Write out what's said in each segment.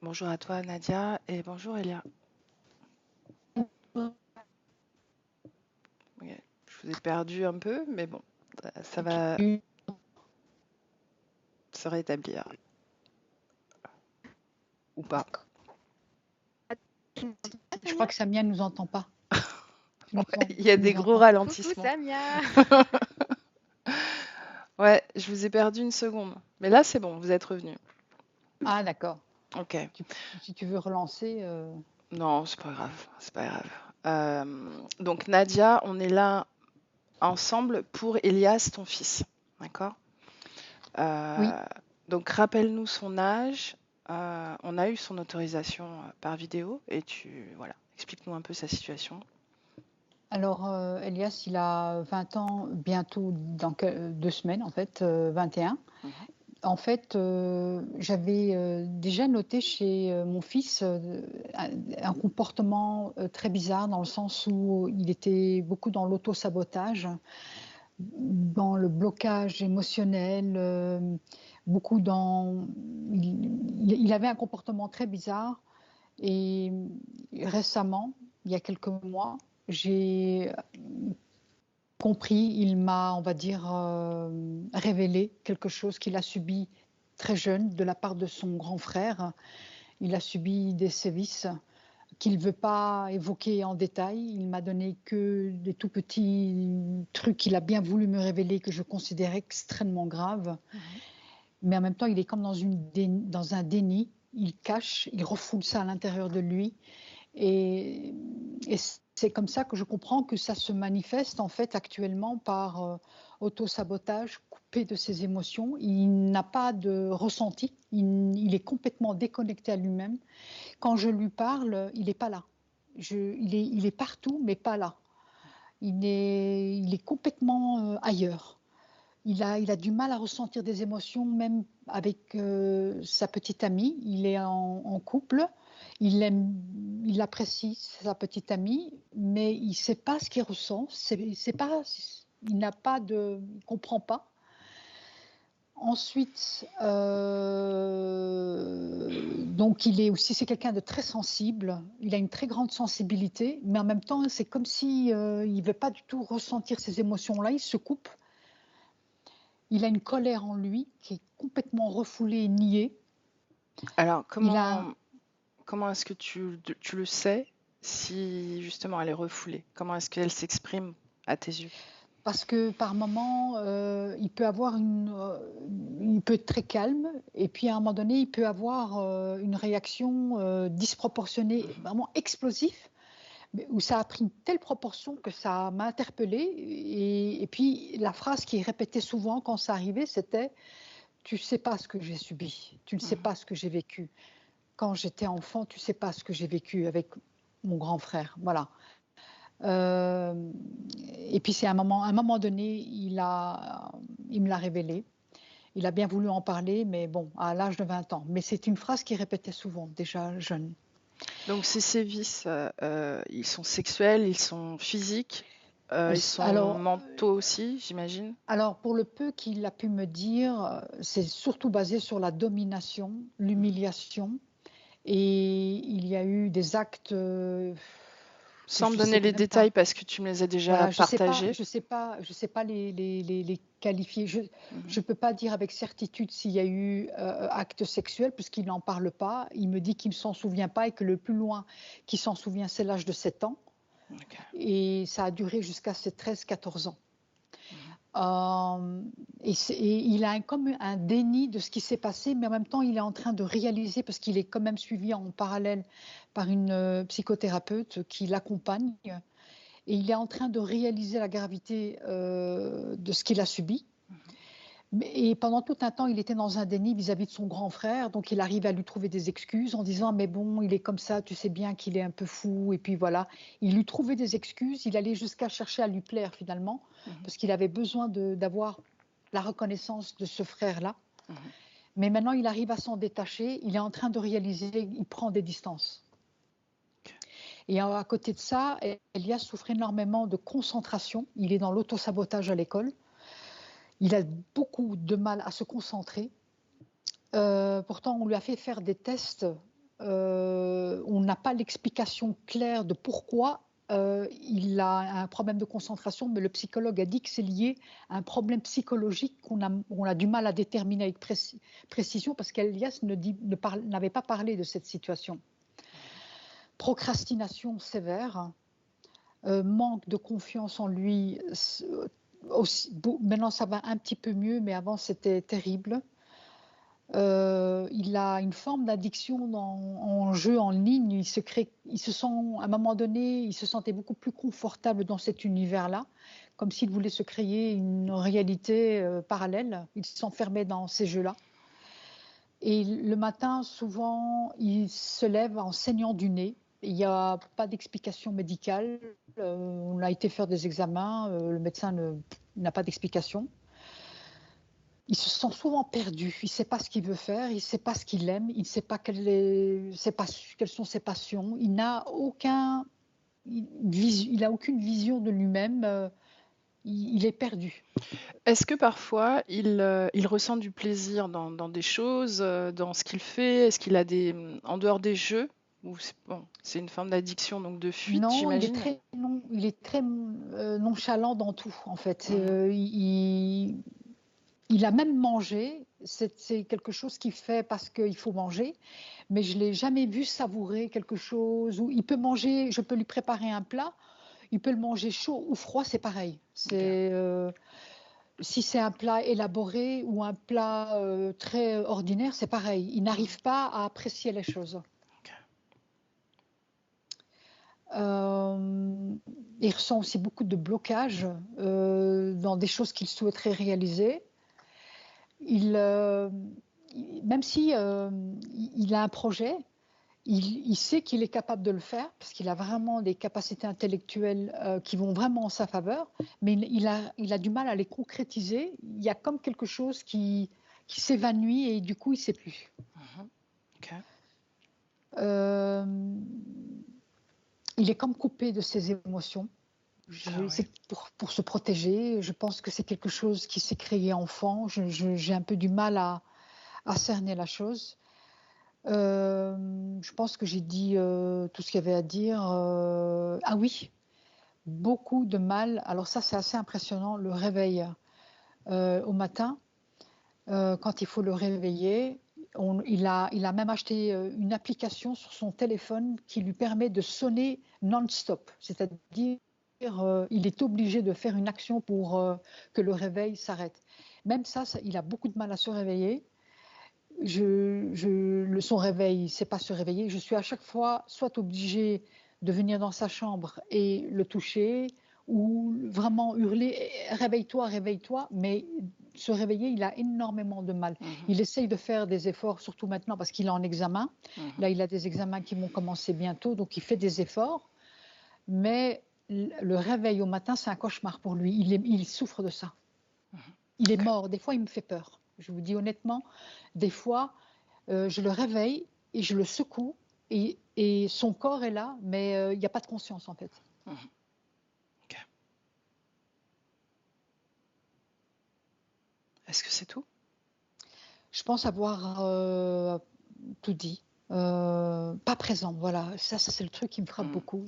Bonjour à toi Nadia et bonjour Elia. Ok, je vous ai perdu un peu, mais bon, ça va se rétablir ou pas. Je crois que Samia ne nous entend pas. Ouais, il y a Tu des nous gros entends? Coucou ralentissements. Samia. Ouais, je vous ai perdu une seconde. Mais là, c'est bon, vous êtes revenu. Ah, d'accord. Ok. Si tu veux relancer. Non, c'est pas grave, c'est pas grave. Donc Nadia, on est là ensemble pour Elias, ton fils. D'accord? Oui. Donc rappelle-nous son âge. On a eu son autorisation par vidéo et voilà, explique-nous un peu sa situation. Alors, Elias, il a 20 ans, bientôt dans 2 semaines, en fait, 21. Mhm. En fait, j'avais déjà noté chez mon fils un comportement très bizarre, dans le sens où il était beaucoup dans l'auto-sabotage, dans le blocage émotionnel, beaucoup dans... Il avait un comportement très bizarre. Et récemment, il y a quelques mois, j'ai compris, il m'a, on va dire, révélé quelque chose qu'il a subi très jeune de la part de son grand frère. Il a subi des sévices qu'il ne veut pas évoquer en détail. Il m'a donné que des tout petits trucs qu'il a bien voulu me révéler, que je considérais extrêmement graves. Mais en même temps, il est comme dans un déni. Il cache, il refoule ça à l'intérieur de lui. Et c'est comme ça que je comprends que ça se manifeste en fait actuellement par autosabotage, coupé de ses émotions. Il n'a pas de ressenti, il est complètement déconnecté à lui-même. Quand je lui parle, il n'est pas là. Il est partout, mais pas là. Il est complètement ailleurs. Il a du mal à ressentir des émotions, même avec sa petite amie. Il est en couple, il apprécie sa petite amie, mais il ne sait pas ce qu'il ressent. Il n'a pas de, il comprend pas. Ensuite, donc c'est quelqu'un de très sensible. Il a une très grande sensibilité, mais en même temps, c'est comme si il ne veut pas du tout ressentir ces émotions-là. Il se coupe. Il a une colère en lui qui est complètement refoulée et niée. Alors, Il a, comment est-ce que tu le sais si justement elle est refoulée? Comment est-ce qu'elle s'exprime à tes yeux? parce que par moment, il peut il peut être très calme, et puis à un moment donné, il peut avoir une réaction disproportionnée, vraiment explosive, où ça a pris une telle proportion que ça m'a interpellée. Et puis la phrase qui est répétée souvent quand ça arrivait, c'était « Tu ne sais pas ce que j'ai subi, tu ne sais pas ce que j'ai vécu. Quand j'étais enfant, tu ne sais pas ce que j'ai vécu avec mon grand frère. » Voilà. Et puis c'est à un moment donné, il me l'a révélé. Il a bien voulu en parler, mais bon, à l'âge de 20 ans. Mais c'est une phrase qu'il répétait souvent, déjà jeune. Donc ces sévices, ils sont sexuels, ils sont physiques, ils sont Alors, mentaux aussi, j'imagine. alors, pour le peu qu'il a pu me dire, c'est surtout basé sur la domination, l'humiliation. Et il y a eu des actes que Sans me je donner sais les même pas. détails parce que tu me les as déjà Voilà, je sais pas, partagés. je sais pas, je sais pas les qualifier. Je Mhm. ne peux pas dire avec certitude s'il y a eu acte sexuel puisqu'il n'en parle pas. Il me dit qu'il ne s'en souvient pas et que le plus loin qu'il s'en souvient, c'est l'âge de 7 ans. Ok. Et ça a duré jusqu'à ses 13-14 ans. Mhm. Et il a comme un déni de ce qui s'est passé, mais en même temps, il est en train de réaliser, parce qu'il est quand même suivi en parallèle par une psychothérapeute qui l'accompagne, et il est en train de réaliser la gravité de ce qu'il a subi. Et pendant tout un temps, il était dans un déni vis-à-vis de son grand frère, donc il arrive à lui trouver des excuses en disant « mais bon, il est comme ça, tu sais bien qu'il est un peu fou », et puis voilà. Il lui trouvait des excuses, il allait jusqu'à chercher à lui plaire finalement, parce qu'il avait besoin d'avoir la reconnaissance de ce frère-là. Mhm. Mais maintenant, il arrive à s'en détacher, il est en train de réaliser, il prend des distances. Et à côté de ça, Elias souffre énormément de concentration, il est dans l'autosabotage à l'école. Il a beaucoup de mal à se concentrer. Pourtant, on lui a fait faire des tests on n'a pas l'explication claire de pourquoi il a un problème de concentration, mais le psychologue a dit que c'est lié à un problème psychologique on a du mal à déterminer avec précision parce qu'Elias n'avait pas parlé de cette situation. Procrastination sévère, manque de confiance en lui. Maintenant, ça va un petit peu mieux, mais avant, c'était terrible. Il a une forme d'addiction en jeu en ligne. Il se sent, à un moment donné, il se sentait beaucoup plus confortable dans cet univers-là, comme s'il voulait se créer une réalité parallèle. Il s'enfermait dans ces jeux-là. Et le matin, souvent, il se lève en saignant du nez. Il n'y a pas d'explication médicale. On a été faire des examens. Le médecin n'a pas d'explication. Il se sent souvent perdu. Il ne sait pas ce qu'il veut faire. Il ne sait pas ce qu'il aime. Il ne sait pas quelles sont ses passions. Il n'a aucune vision de lui-même. Il est perdu. Est-ce que parfois il ressent du plaisir dans des choses, dans ce qu'il fait? Est-ce qu'il a en dehors des jeux, ou c'est une forme d'addiction, donc de fuite, Non, j'imagine? il est très nonchalant dans tout, en fait. Il a même mangé, c'est quelque chose qu'il fait parce qu'il faut manger, mais je ne l'ai jamais vu savourer quelque chose. Où il peut manger, je peux lui préparer un plat, il peut le manger chaud ou froid, c'est pareil. Si c'est un plat élaboré ou un plat très ordinaire, c'est pareil. Il n'arrive pas à apprécier les choses. Il ressent aussi beaucoup de blocage dans des choses qu'il souhaiterait réaliser. Même si il a un projet, il sait qu'il est capable de le faire parce qu'il a vraiment des capacités intellectuelles qui vont vraiment en sa faveur, mais il a du mal à les concrétiser. Il y a comme quelque chose qui s'évanouit et du coup, il ne sait plus. Okay. Il est comme coupé de ses émotions. Ouais. C'est pour se protéger. Je pense que c'est quelque chose qui s'est créé enfant. J'ai un peu du mal à cerner la chose. Je pense que j'ai dit tout ce qu'il y avait à dire. Ah oui, beaucoup de mal. Alors ça, c'est assez impressionnant, le réveil au matin. Quand il faut le réveiller, il a même acheté une application sur son téléphone qui lui permet de sonner non-stop. C'est-à-dire il est obligé de faire une action pour que le réveil s'arrête. Même ça, il a beaucoup de mal à se réveiller. Son réveil, il ne sait pas se réveiller. Je suis à chaque fois soit obligée de venir dans sa chambre et le toucher ou vraiment hurler « réveille-toi, réveille-toi », mais se réveiller, il a énormément de mal. Il essaye de faire des efforts, surtout maintenant parce qu'il est en examen. Là, il a des examens qui vont commencer bientôt, donc il fait des efforts. Mais le réveil au matin, c'est un cauchemar pour lui. Il souffre de ça. Il est mort. Des fois, il me fait peur. Je vous dis honnêtement, des fois, je le réveille et je le secoue et son corps est là, mais il n'y a pas de conscience en fait. Okay. Est-ce que c'est tout? Je pense avoir tout dit. Pas présent, voilà. Ça c'est le truc qui me frappe beaucoup.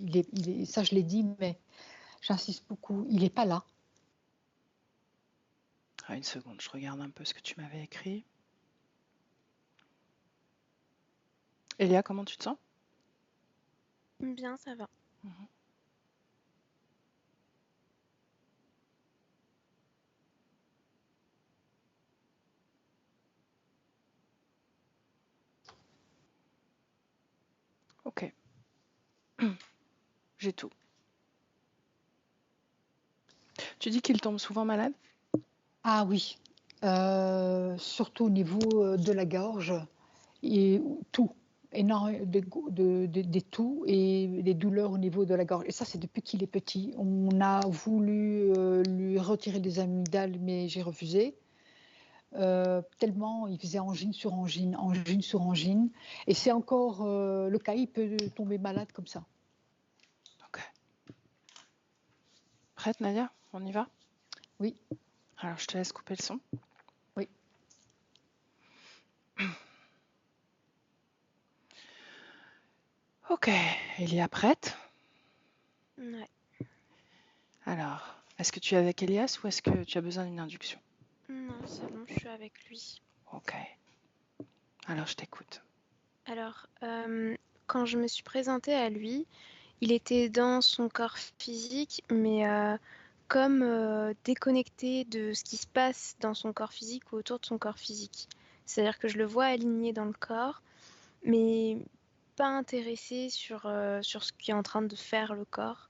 Ça, je l'ai dit, mais j'insiste beaucoup. Il n'est pas là. Ah, une seconde, je regarde un peu ce que tu m'avais écrit. Elia, comment tu te sens? Bien, ça va. Ok. J'ai tout. Tu dis qu'il tombe souvent malade? Ah oui, surtout au niveau de la gorge et tout. Énorme des toux et des douleurs au niveau de la gorge. Et ça, c'est depuis qu'il est petit. On a voulu lui retirer les amygdales, mais j'ai refusé. Tellement il faisait angine sur angine, angine sur angine. Et c'est encore le cas, il peut tomber malade comme ça. Ok. Prête, Nadia? On y va? Oui. Alors, je te laisse couper le son. Oui. Ok, Elia prête? Ouais. Alors, est-ce que tu es avec Elias ou est-ce que tu as besoin d'une induction? Non, c'est bon, je suis avec lui. Ok, alors je t'écoute. Alors, quand je me suis présentée à lui, il était dans son corps physique, mais comme déconnecté de ce qui se passe dans son corps physique ou autour de son corps physique. C'est-à-dire que je le vois aligné dans le corps, mais pas intéressé sur ce qui est en train de faire le corps.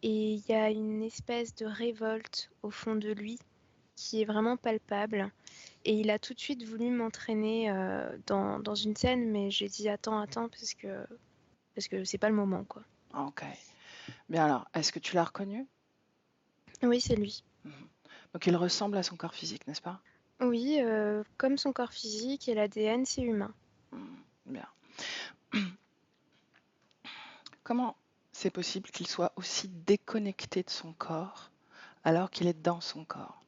Et il y a une espèce de révolte au fond de lui qui est vraiment palpable. Et il a tout de suite voulu m'entraîner dans une scène, mais j'ai dit attends, parce que c'est pas le moment, quoi. Ok, bien alors, est-ce que tu l'as reconnu? Oui, c'est lui. Mhm. Donc il ressemble à son corps physique, n'est-ce pas? Oui, comme son corps physique et l'ADN, c'est humain. Bien. Comment c'est possible qu'il soit aussi déconnecté de son corps alors qu'il est dans son corps?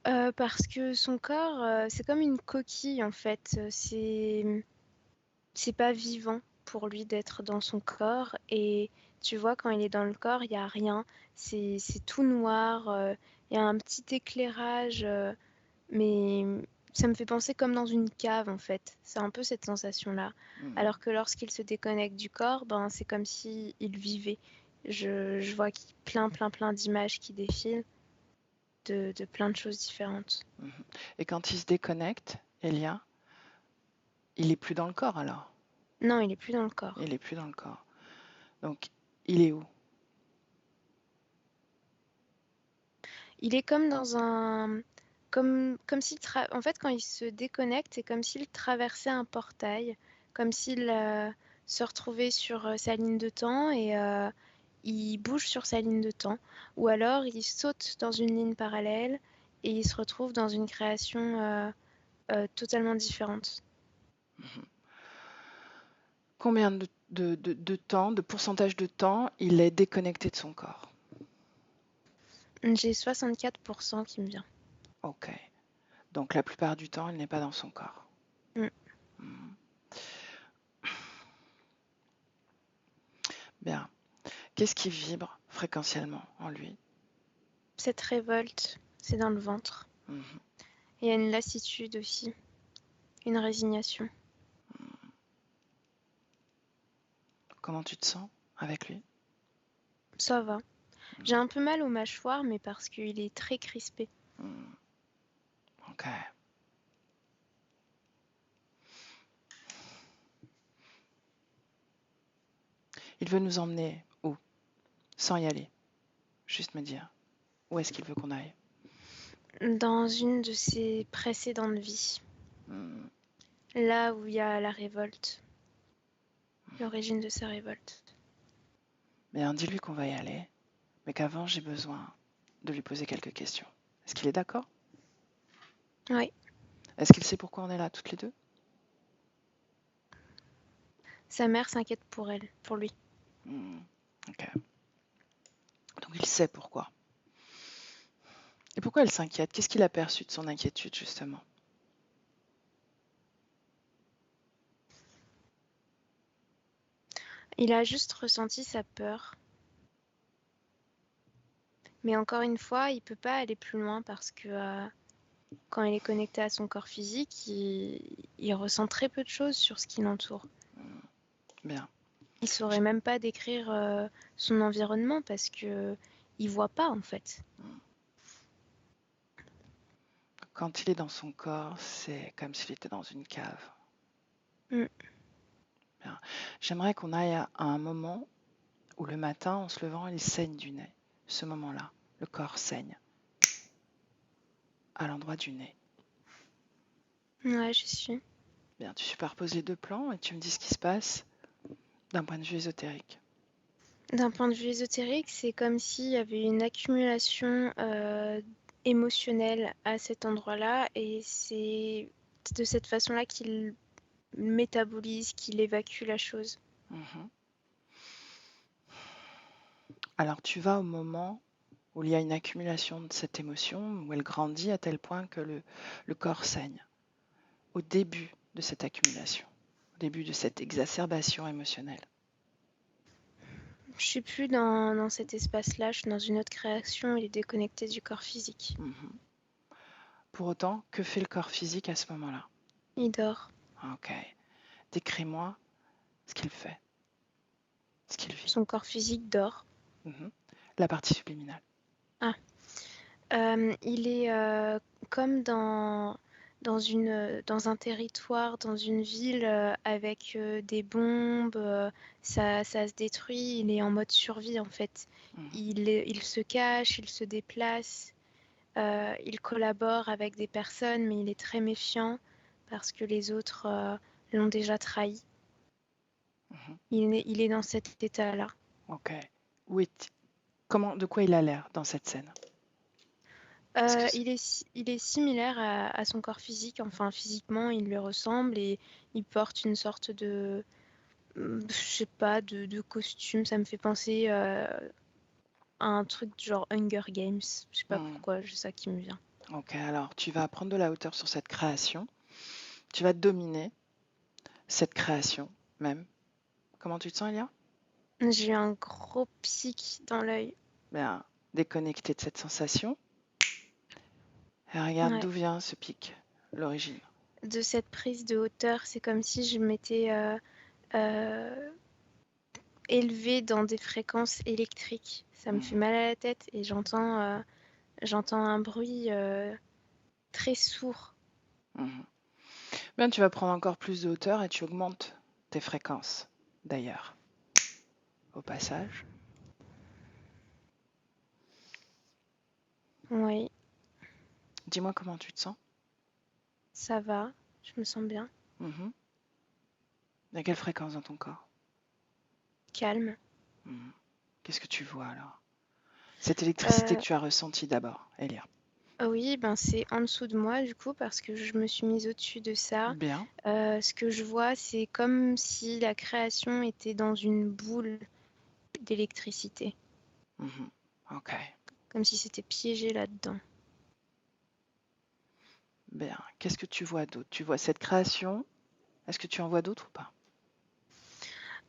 Parce que son corps, c'est comme une coquille en fait. C'est pas vivant pour lui d'être dans son corps. Et tu vois, quand il est dans le corps, il y a rien. C'est tout noir. Il y a un petit éclairage, mais ça me fait penser comme dans une cave en fait. C'est un peu cette sensation-là. Hmm. Alors que lorsqu'il se déconnecte du corps, ben c'est comme si il vivait. Je vois plein d'images qui défilent de plein de choses différentes. Mhm. Et quand il se déconnecte, Elia, il est plus dans le corps alors. Non, il est plus dans le corps. Il est plus dans le corps. Donc, il est où? Il est comme dans un... Comme s'il... En fait, quand il se déconnecte, c'est comme s'il traversait un portail, comme s'il se retrouvait sur sa ligne de temps et il bouge sur sa ligne de temps. Ou alors, il saute dans une ligne parallèle et il se retrouve dans une création totalement différente. Mhm. Combien de temps, de pourcentage de temps, il est déconnecté de son corps? J'ai 64% qui me vient. Ok. Donc, la plupart du temps, il n'est pas dans son corps. Mm. Mhm. Bien. Qu'est-ce qui vibre fréquentiellement en lui? Cette révolte, c'est dans le ventre. Mhm. Il y a une lassitude aussi, une résignation. Comment tu te sens avec lui? Ça va. J'ai Mhm. un peu mal aux mâchoires, mais parce qu'il est très crispé. Mhm. Ok. Il veut nous emmener où? Sans y aller. Juste me dire. Où est-ce qu'il veut qu'on aille? Dans une de ses précédentes vies, Mhm. là où il y a la révolte, l'origine de sa révolte. Bien, dis-lui qu'on va y aller, mais qu'avant, j'ai besoin de lui poser quelques questions. Est-ce qu'il est d'accord? Oui, Est-ce qu'il sait pourquoi on est là toutes les deux? sa mère s'inquiète pour elle, pour lui. Hmm, ok. Donc il sait pourquoi. Et pourquoi elle s'inquiète? Qu'est-ce qu'il a perçu de son inquiétude, justement? Il a juste ressenti sa peur. Mais encore une fois, il peut pas aller plus loin parce que quand il est connecté à son corps physique, il ressent très peu de choses sur ce qui l'entoure. Bien. Il saurait même pas décrire son environnement parce que il voit pas en fait. Quand il est dans son corps, c'est comme s'il était dans une cave. Mm. Bien. J'aimerais qu'on aille à un moment où le matin, en se levant, il saigne du nez. Ce moment-là, le corps saigne à l'endroit du nez. Ouais, je suis. Bien, tu superposes les deux plans et tu me dis ce qui se passe d'un point de vue ésotérique. D'un point de vue ésotérique, c'est comme s'il y avait une accumulation émotionnelle à cet endroit-là, et c'est de cette façon-là qu'il métabolise, qu'il évacue la chose. Mhm. Alors tu vas au moment où il y a une accumulation de cette émotion, où elle grandit à tel point que le corps saigne, au début de cette accumulation. au début de cette exacerbation émotionnelle? Je suis plus dans cet espace-là, je suis dans une autre création, il est déconnecté du corps physique. Mhm. Pour autant, que fait le corps physique à ce moment-là? Il dort. Ok. Décris-moi ce qu'il fait, ce qu'il vit. Son corps physique dort. Mhm. La partie subliminale. Ah. Il est comme dans un territoire, dans une ville avec des bombes, ça se détruit, il est en mode survie en fait. Mhm. Il se cache, il se déplace, il collabore avec des personnes, mais il est très méfiant parce que les autres l'ont déjà trahi. Mhm. Il est dans cet état-là. Ok. Où est... de quoi il a l'air dans cette scène? Est-ce que Il est similaire à son corps physique, enfin physiquement il lui ressemble et il porte une sorte de, je sais pas, de costume, ça me fait penser à un truc genre Hunger Games, je sais pas Hmm. pourquoi, c'est ça qui me vient. Ok, alors tu vas prendre de la hauteur sur cette création. Tu vas dominer cette création même. Comment tu te sens, Elia? J'ai eu un gros pic dans l'œil. Bien, déconnecté de cette sensation. Et regarde Ouais. d'où vient ce pic, l'origine. De cette prise de hauteur, c'est comme si je m'étais euh, élevée dans des fréquences électriques. Ça me fait Mhm. mal à la tête et j'entends un bruit très sourd. Mhm. Bien, tu vas prendre encore plus de hauteur et tu augmentes tes fréquences, d'ailleurs, au passage. Oui, Dis-moi comment tu te sens. ça va, je me sens bien, Mhm. À quelle fréquence dans ton corps? calme. Mhm. Qu'est-ce que tu vois alors? Cette électricité que Euh, tu as ressentie d'abord, Elia. oui, ben c'est en dessous de moi du coup parce que je me suis mise au-dessus de ça. Bien. Ce que je vois, c'est comme si la création était dans une boule d'électricité, Mhm. Ok. comme si c'était piégé là-dedans. Bien. Qu'est-ce que tu vois d'autre? Tu vois cette création. Est-ce que tu en vois d'autres ou pas?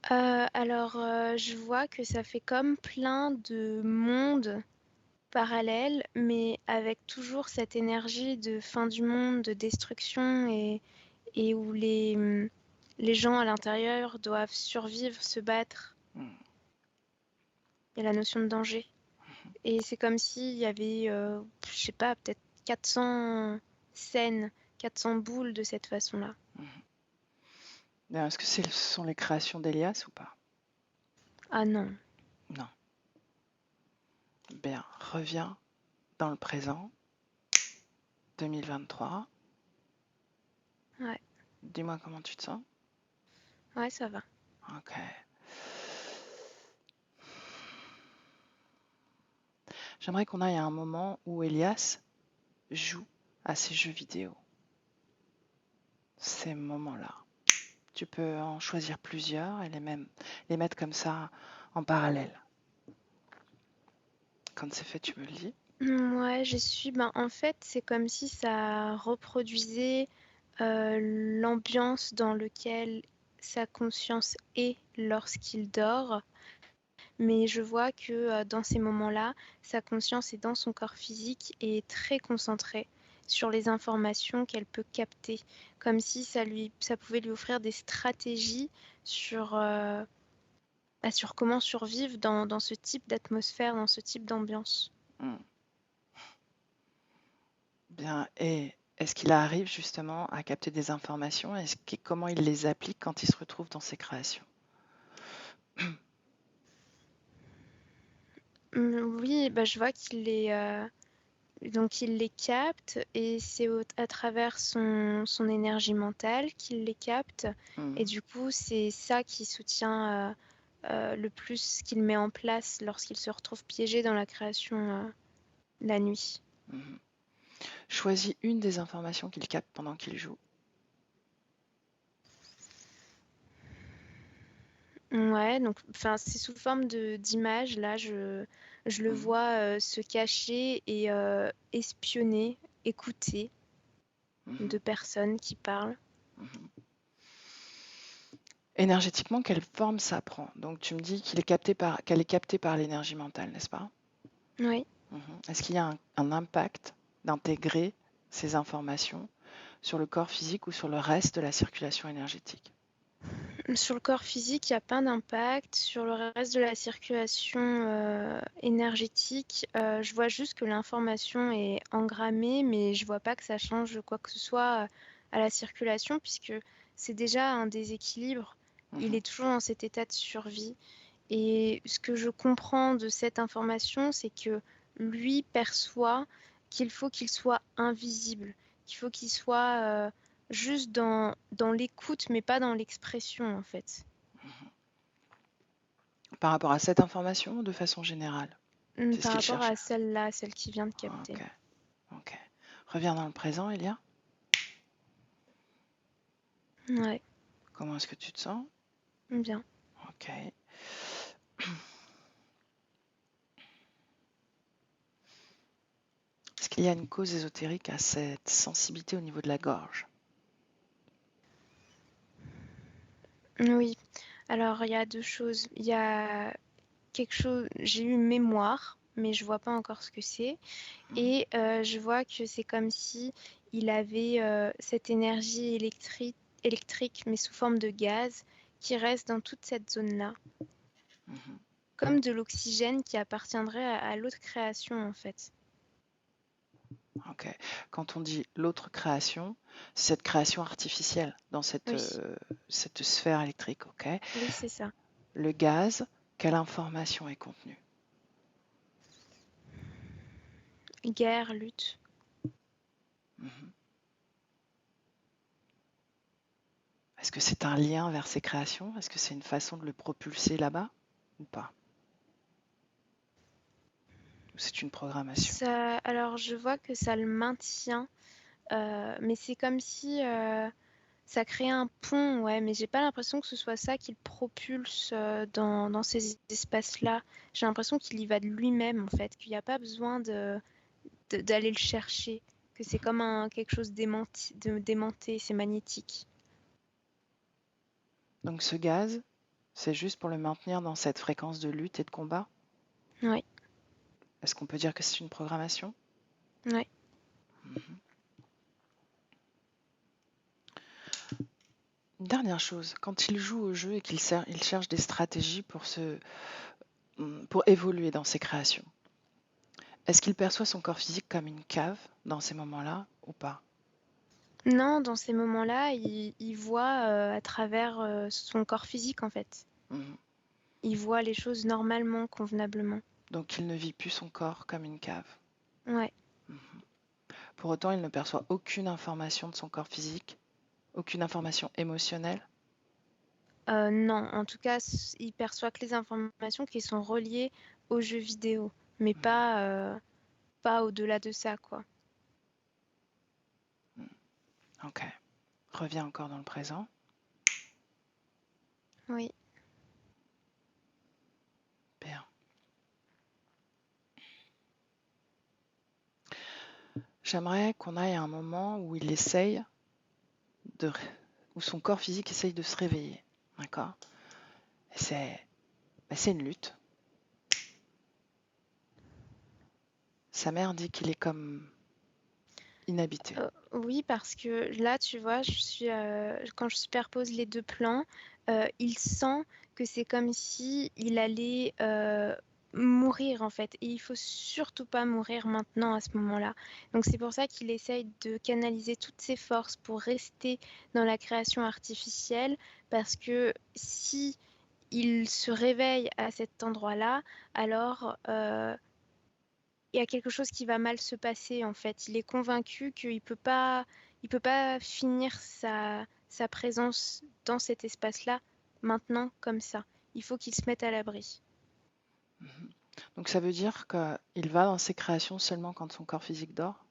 Je vois que ça fait comme plein de mondes parallèles, mais avec toujours cette énergie de fin du monde, de destruction et où les gens à l'intérieur doivent survivre, se battre. Mhm. Il y a la notion de danger. Et c'est comme s'il y avait, je sais pas, peut-être 400 scènes, 400 boules de cette façon-là. Mhm. Bien. Est-ce que ce sont les créations d'Elias ou pas? Ah non. Non. Bien. Reviens dans le présent, 2023. Ouais, Dis-moi comment tu te sens. ouais, ça va. Ok. J'aimerais qu'on aille à un moment où Elias joue à ses jeux vidéo. Ces moments-là. Tu peux en choisir plusieurs et les mettre comme ça en parallèle. Quand c'est fait, tu me le dis. Ouais, je suis. Ben, en fait, c'est comme si ça reproduisait l'ambiance dans laquelle sa conscience est lorsqu'il dort. Mais je vois que dans ces moments-là, sa conscience est dans son corps physique et est très concentrée sur les informations qu'elle peut capter, comme si ça pouvait lui offrir des stratégies sur, sur comment survivre dans ce type d'atmosphère, dans ce type d'ambiance. Hmm. Bien. Et est-ce qu'il arrive justement à capter des informations? Comment il les applique quand il se retrouve dans ses créations? Oui, bah, je vois donc il les capte et c'est à travers son énergie mentale qu'il les capte. Et Hmm. du coup, c'est ça qui soutient le plus ce qu'il met en place lorsqu'il se retrouve piégé dans la création la nuit. Mhm. Choisis une des informations qu'il capte pendant qu'il joue. Ouais, donc enfin c'est sous forme d'image. Là, je le Mhm. vois se cacher et espionner, écouter de Mhm. personnes qui parlent. Mhm. Énergétiquement, quelle forme ça prend? Donc tu me dis qu'elle est captée par l'énergie mentale, n'est-ce pas? Oui. Est-ce qu'il y a un impact d'intégrer ces informations sur le corps physique ou sur le reste de la circulation énergétique? Sur le corps physique, il n'y a pas d'impact. Sur le reste de la circulation énergétique, je vois juste que l'information est engrammée, mais je vois pas que ça change quoi que ce soit à la circulation, puisque c'est déjà un déséquilibre. Il est toujours dans cet état de survie. Et ce que je comprends de cette information, c'est que lui perçoit qu'il faut qu'il soit invisible, qu'il faut qu'il soit juste dans l'écoute, mais pas dans l'expression, en fait. Par rapport à cette information ou de façon générale? C'est ce Par qu'il rapport cherche. à celle-là, celle qui vient de capter. Ok, ok. Reviens dans le présent, Elia. Ouais, Comment est-ce que tu te sens? bien. Ok. Est-ce qu'il y a une cause ésotérique à cette sensibilité au niveau de la gorge? Oui. Alors, il y a deux choses. Il y a quelque chose, j'ai eu une mémoire, mais je vois pas encore ce que c'est. Et je vois que c'est comme si il avait cette énergie électrique, mais sous forme de gaz, qui reste dans toute cette zone-là. Comme de l'oxygène qui appartiendrait à l'autre création, en fait. Ok. Quand on dit l'autre création, c'est cette création artificielle dans cette Oui, sphère électrique, ok? oui, c'est ça. Le gaz, quelle information est contenue? Guerre, lutte. Est-ce que c'est un lien vers ces créations? Est-ce que c'est une façon de le propulser là-bas ou pas? Ou c'est une programmation? Ça, alors, je vois que ça le maintient, mais c'est comme si ça crée un pont, ouais, mais j'ai pas l'impression que ce soit ça qui le propulse dans ces espaces-là. J'ai l'impression qu'il y va de lui-même, en fait, qu'il n'y a pas besoin d'aller le chercher, que c'est comme quelque chose d'aimanté, c'est magnétique. Donc ce gaz, c'est juste pour le maintenir dans cette fréquence de lutte et de combat? Oui, Est-ce qu'on peut dire que c'est une programmation? oui. Une dernière chose, quand il joue au jeu et qu'il cherche des stratégies pour évoluer dans ses créations, est-ce qu'il perçoit son corps physique comme une cave dans ces moments-là ou pas? Non, dans ces moments-là, il voit à travers son corps physique, en fait. Mhm. Il voit les choses normalement, convenablement. Donc il ne vit plus son corps comme une cave. Ouais. Pour autant, il ne perçoit aucune information de son corps physique, aucune information émotionnelle. Non, en tout cas, il perçoit que les informations qui sont reliées aux jeux vidéo, mais pas au-delà de ça, quoi. Ok. Reviens encore dans le présent. Oui. Bien. J'aimerais qu'on aille à un moment où il essaye où son corps physique essaye de se réveiller. D'accord? Et c'est une lutte. Sa mère dit qu'il est comme inhabité. Oui, parce que là, tu vois, quand je superpose les deux plans, il sent que c'est comme si il allait mourir en fait. Et il faut surtout pas mourir maintenant à ce moment-là. Donc c'est pour ça qu'il essaye de canaliser toutes ses forces pour rester dans la création artificielle, parce que si il se réveille à cet endroit-là, alors il y a quelque chose qui va mal se passer en fait. Il est convaincu il peut pas finir sa présence dans cet espace-là maintenant comme ça. Il faut qu'il se mette à l'abri. Donc ça veut dire qu'il va dans ses créations seulement quand son corps physique dort?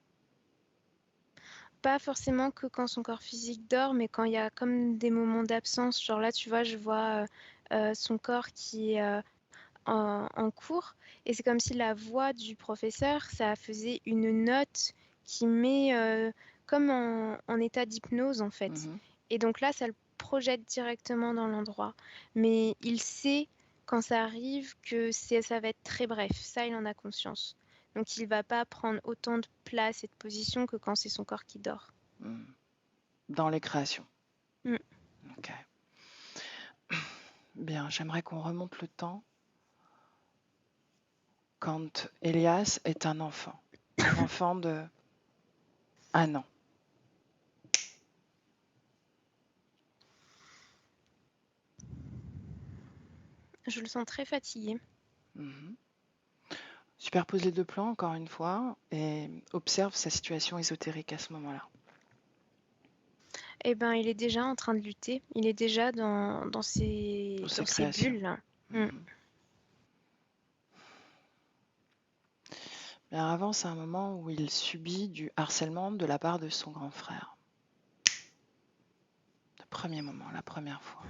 Pas forcément que quand son corps physique dort, mais quand il y a comme des moments d'absence. Genre là, tu vois, je vois son corps qui est en cours, et c'est comme si la voix du professeur, ça faisait une note qui met comme en état d'hypnose en fait. Mhm. Et donc là, projette directement dans l'endroit. Mais il sait quand ça arrive que ça va être très bref. Ça, il en a conscience. Donc il va pas prendre autant de place et de position que quand c'est son corps qui dort. Dans les créations. Mm. Ok. Bien, j'aimerais qu'on remonte le temps quand Elias est un enfant de 1 an. Je le sens très fatigué. Superpose les 2 plans encore une fois et observe sa situation ésotérique à ce moment-là. Eh ben, il est déjà en train de lutter. Il est déjà dans ses créations. bulles là. Bien, avant, c'est un moment où il subit du harcèlement de la part de son grand frère. Le premier moment, la première fois.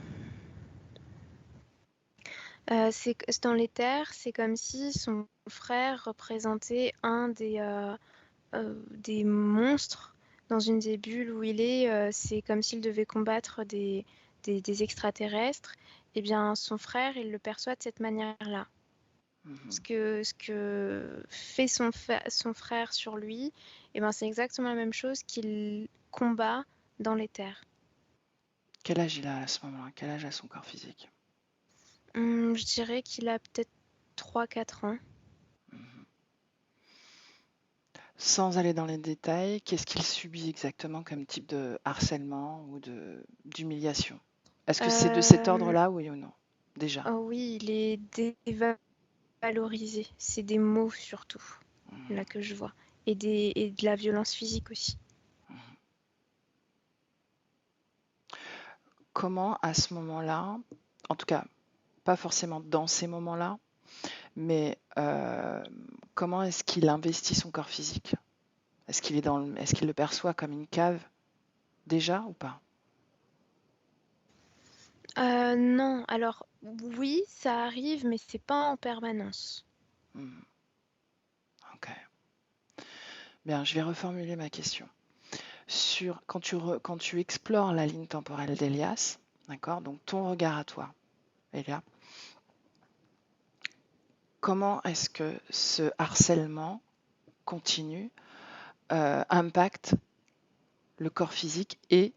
C'est dans les terres, c'est comme si son frère représentait un des monstres dans une des bulles où il est. C'est comme s'il devait combattre des extraterrestres. Eh bien, son frère, il le perçoit de cette manière-là. Ce que fait son frère sur lui, eh ben, c'est exactement la même chose qu'il combat dans les terres. Quel âge il a à ce moment-là? Quel âge a son corps physique? Je dirais qu'il a peut-être 3-4 ans. Sans aller dans les détails, qu'est-ce qu'il subit exactement comme type de harcèlement ou d'humiliation? Est-ce que c'est de cet ordre-là, oui ou non? Déjà. Oh oui, il est dévalorisé. C'est des mots surtout, là que je vois. Et de la violence physique aussi. Comment, à ce moment-là, en tout cas, pas forcément dans ces moments-là, mais comment est-ce qu'il investit son corps physique? Est-ce qu'il le perçoit comme une cave déjà ou pas? Non, alors oui, ça arrive, mais c'est pas en permanence. Ok. Bien, je vais reformuler ma question. Quand tu explores la ligne temporelle d'Elias, d'accord, donc ton regard à toi, Elia, comment est-ce que ce harcèlement continu impacte le corps physique et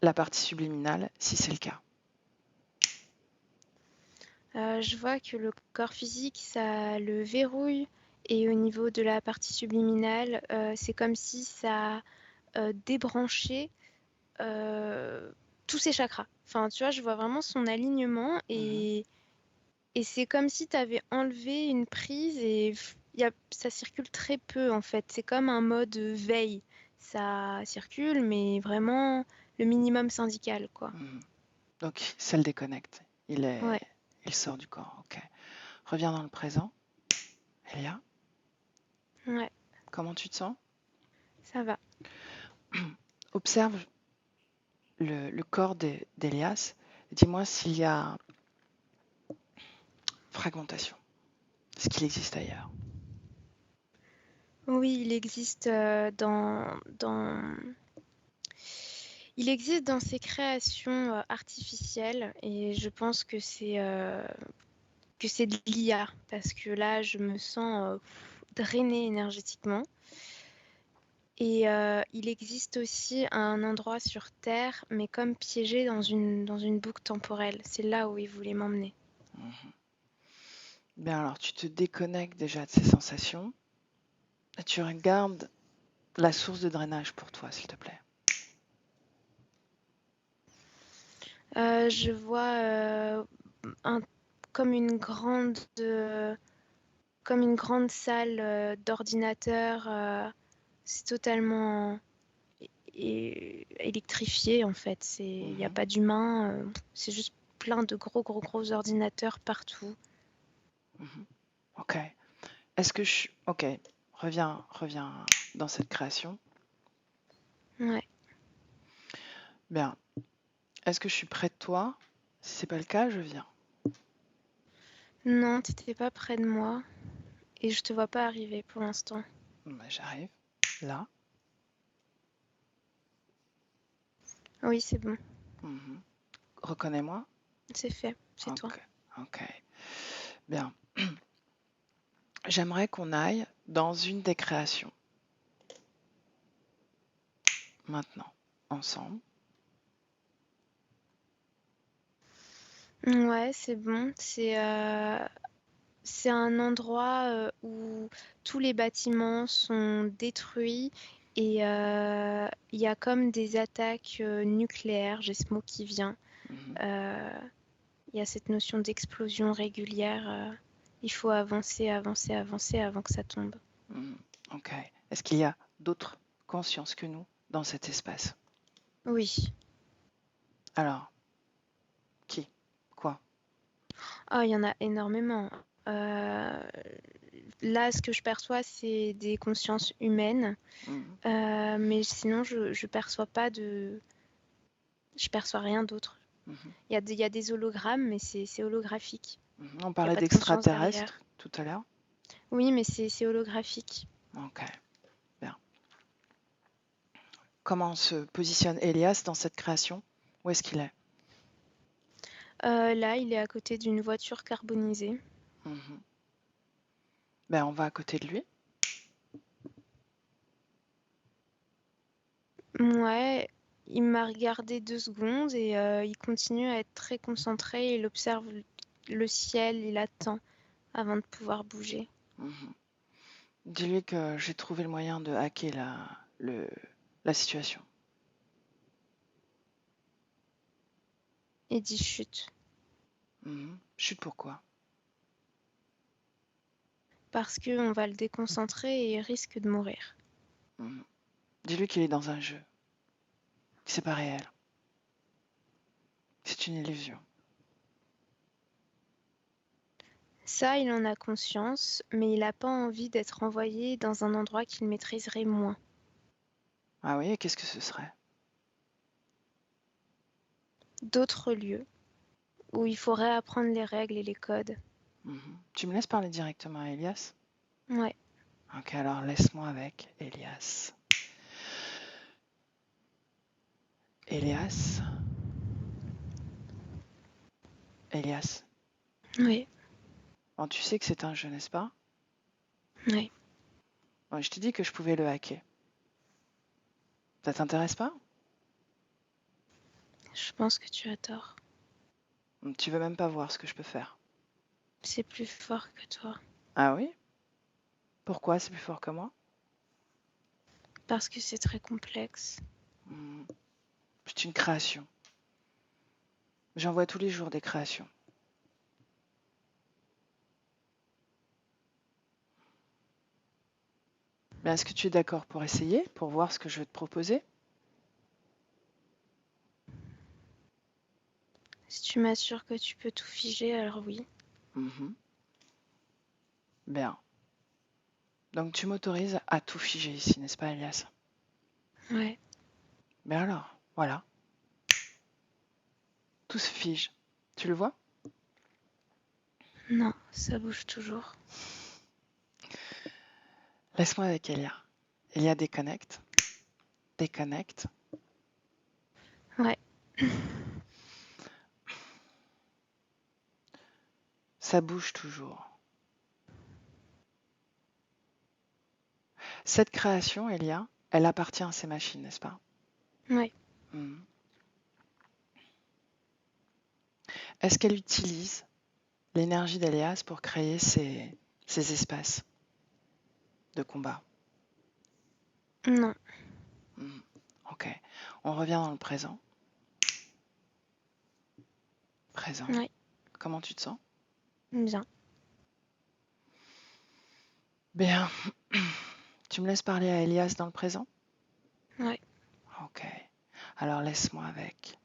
la partie subliminale, si c'est le cas? Je vois que le corps physique, ça le verrouille. Et au niveau de la partie subliminale, c'est comme si ça débranchait tous ses chakras. Enfin, tu vois, je vois vraiment son alignement et c'est comme si tu avais enlevé une prise et ça circule très peu en fait. C'est comme un mode veille. Ça circule, mais vraiment le minimum syndical, quoi. Donc, ça le déconnecte. Ouais. Il sort du corps. Ok. Reviens dans le présent. Elia, Ouais, comment tu te sens? ça va. Observe le corps d'Elias. Dis-moi s'il y a fragmentation. Est-ce qu'il existe ailleurs? Oui, il existe il existe dans ces créations artificielles et je pense que c'est de l'IA parce que là, je me sens drainée énergétiquement. Et il existe aussi un endroit sur Terre, mais comme piégé dans une boucle temporelle. C'est là où il voulait m'emmener. Bien, alors tu te déconnectes déjà de ces sensations et tu regardes la source de drainage pour toi, s'il te plaît. Je vois comme une grande salle d'ordinateur. C'est totalement électrifié en fait. Il n'y a pas d'humain. C'est juste plein de gros ordinateurs partout. Ok. Ok. Reviens dans cette création. Ouais. Bien. Est-ce que je suis près de toi? Si c'est pas le cas, je viens. Non, t'étais pas près de moi. Et je te vois pas arriver pour l'instant. J'arrive. Là. Oui, c'est bon. Reconnais-moi. C'est fait, c'est toi. Ok, ok. Bien. J'aimerais qu'on aille dans une des créations. Maintenant, ensemble. Ouais, c'est bon. C'est un endroit où tous les bâtiments sont détruits et il y a comme des attaques nucléaires, j'ai ce mot qui vient. Mhm, Euh, Il y a cette notion d'explosion régulière. Il faut avancer, avancer, avancer avant que ça tombe. mhm. Ok. Est-ce qu'il y a d'autres consciences que nous dans cet espace? Oui. Alors, qui? Quoi? Ah, il y en a énormément. Euh, Là, ce que je perçois, c'est des consciences humaines. Mhm, Mais sinon, je perçois pas de. Je perçois rien d'autre. mhm, Il y a des hologrammes, mais c'est holographique. mhm. On Il n'y a parlait pas de conscience derrière. d'extraterrestres tout à l'heure. Oui, mais c'est holographique. Ok, bien. Comment se positionne Elias dans cette création? Où est-ce qu'il est? Là, il est à côté d'une voiture carbonisée. Mhm. Ben, on va à côté de lui. Ouais, il m'a regardé 2 secondes et il continue à être très concentré. Il observe le ciel, il attend avant de pouvoir bouger. Mhm. Dis-lui que j'ai trouvé le moyen de hacker le, la situation. Et dit chut, Mhm. Chut, pourquoi? parce qu'on va le déconcentrer et il risque de mourir. Mhm. Dis-lui qu'il est dans un jeu, que c'est pas réel. C'est une illusion. Ça, il en a conscience, mais il n'a pas envie d'être envoyé dans un endroit qu'il maîtriserait moins. Ah oui, et qu'est-ce que ce serait? D'autres lieux où il faut réapprendre les règles et les codes. Mhm. Tu me laisses parler directement à Elias? Ouais, Ok, alors laisse-moi avec Elias. Elias? Elias? ouais, Bon, tu sais que c'est un jeu, n'est-ce pas? ouais. Ouais, je t'ai dit que je pouvais le hacker. Ça t'intéresse pas? Je pense que tu as tort. Tu veux même pas voir ce que je peux faire. C'est plus fort que toi. Ah oui? Pourquoi c'est plus fort que moi? Parce que c'est très complexe. Hmm, c'est une création. J'en vois tous les jours des créations. Mais est-ce que tu es d'accord pour essayer, pour voir ce que je vais te proposer? Si tu m'assures que tu peux tout figer, alors oui. Mhm. Bien. Donc tu m'autorises à tout figer ici, n'est-ce pas, Elias? Ouais. Mais alors, voilà, tout se fige. Tu le vois? Non, ça bouge toujours. Laisse-moi avec Elia. Elia déconnecte, déconnecte. Ouais. Ça bouge toujours. Cette création, Elia, elle appartient à ces machines, n'est-ce pas? Ouais. Mhm. Est-ce qu'elle utilise l'énergie d'Elias pour créer ces espaces de combat? Non. Mhm. Ok. On revient dans le présent. Présent. Ouais. Comment tu te sens? Bien. Bien. Tu me laisses parler à Elias dans le présent? Ouais. Ok. Alors laisse-moi avec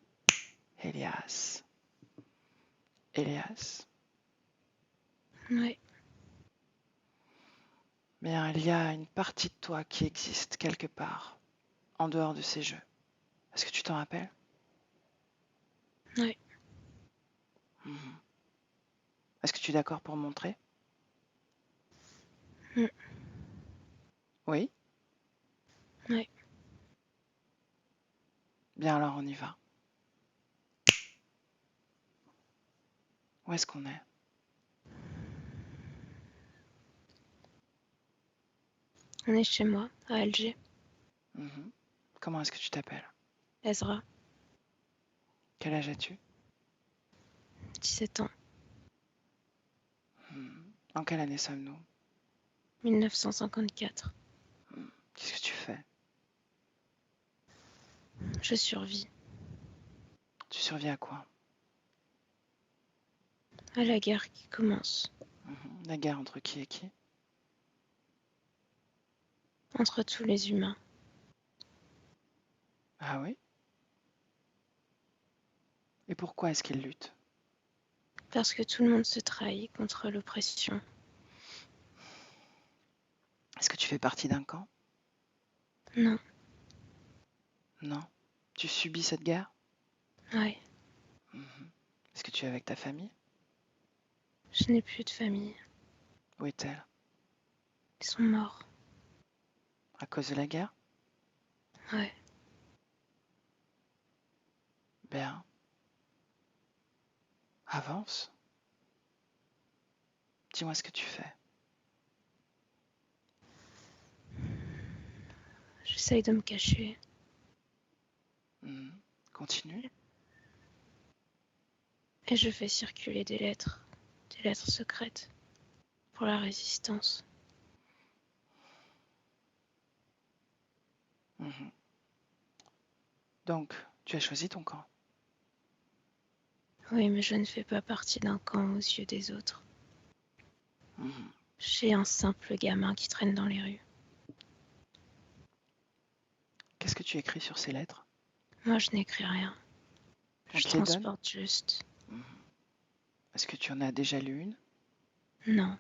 Elias. Elias. Ouais. Bien, il y a une partie de toi qui existe quelque part, en dehors de ces jeux. Est-ce que tu t'en rappelles? Ouais. Mhm. Est-ce que tu es d'accord pour montrer? Mm. Oui? Ouais. Bien, alors on y va. Où est-ce qu'on est? On est chez moi, à Alger. Mhm. Comment est-ce que tu t'appelles? Ezra, Quel âge as-tu? 17 ans, En quelle année sommes-nous? 1954. Qu'est-ce que tu fais? Je survis Tu survis à quoi? à la guerre qui commence La guerre entre qui et qui? entre tous les humains. Ah oui? Et pourquoi est-ce qu'ils luttent? Parce que tout le monde se trahit contre l'oppression. Est-ce que tu fais partie d'un camp? Non, Non. Tu subis cette guerre? ouais, Est-ce que tu es avec ta famille? je n'ai plus de famille. Où est-elle? Ils sont morts. À cause de la guerre? Ouais. Bien. Avance. Dis-moi ce que tu fais. J'essaye de me cacher. Continue. Et je fais circuler des lettres secrètes pour la résistance. Donc, tu as choisi ton camp. Oui, mais je ne fais pas partie d'un camp aux yeux des autres. J'ai un simple gamin qui traîne dans les rues. Qu'est-ce que tu écris sur ces lettres? Moi, je n'écris rien. On Je te les donne? transporte juste. Est-ce que tu en as déjà lu une? Non,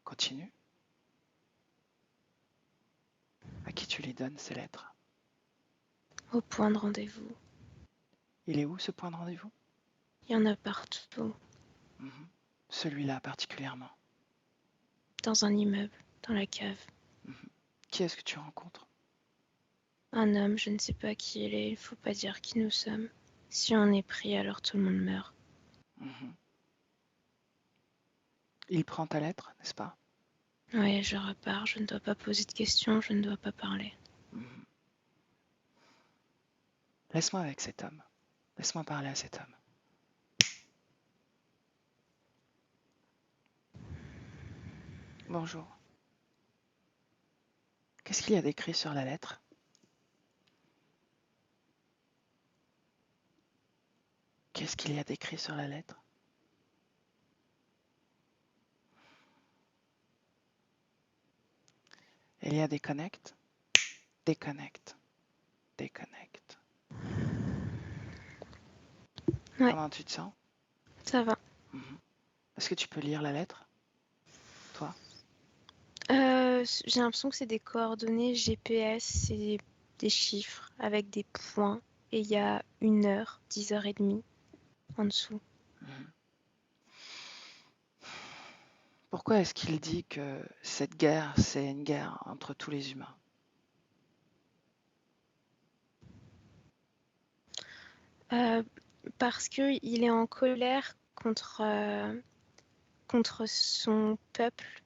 Continue. À qui tu les donnes, ces lettres? au point de rendez-vous. Il est où ce point de rendez-vous? Il y en a partout. Celui-là particulièrement. Dans un immeuble, dans la cave. Qui est-ce que tu rencontres? Un homme, je ne sais pas qui il est, il faut pas dire qui nous sommes. Si on est pris, alors tout le monde meurt. Il prend ta lettre, n'est-ce pas? Oui, je repars, je ne dois pas poser de questions, je ne dois pas parler. Laisse-moi avec cet homme. Laisse-moi parler à cet homme. Bonjour. Qu'est-ce qu'il y a d'écrit sur la lettre? Qu'est-ce qu'il y a d'écrit sur la lettre? Il y a déconnecte, déconnecte, déconnecte. Ouais. Comment tu te sens? Ça va. Est-ce que tu peux lire la lettre? Toi? J'ai l'impression que c'est des coordonnées GPS, c'est des chiffres avec des points. Et il y a 1 heure, 10h30 en dessous. Pourquoi est-ce qu'il dit que cette guerre, c'est une guerre entre tous les humains? Parce qu'il est en colère contre son peuple,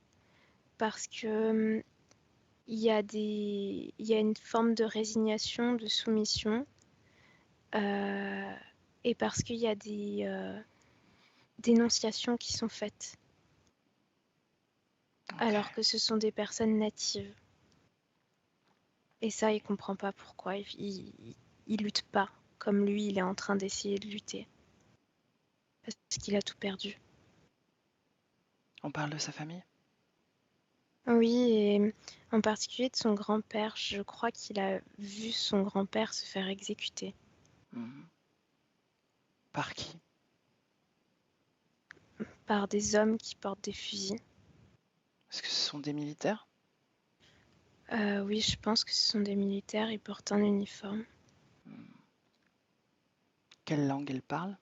parce que il y a une forme de résignation, de soumission, et parce qu'il y a des dénonciations qui sont faites, alors que ce sont des personnes natives. Et ça, il comprend pas pourquoi. Il lutte pas comme lui, il est en train d'essayer de lutter. Parce qu'il a tout perdu. On parle de sa famille? Oui, et en particulier de son grand-père. Je crois qu'il a vu son grand-père se faire exécuter. Par qui? Par des hommes qui portent des fusils. Est-ce que ce sont des militaires? Oui, je pense que ce sont des militaires, ils portent un uniforme. Quelle langue ils parlent?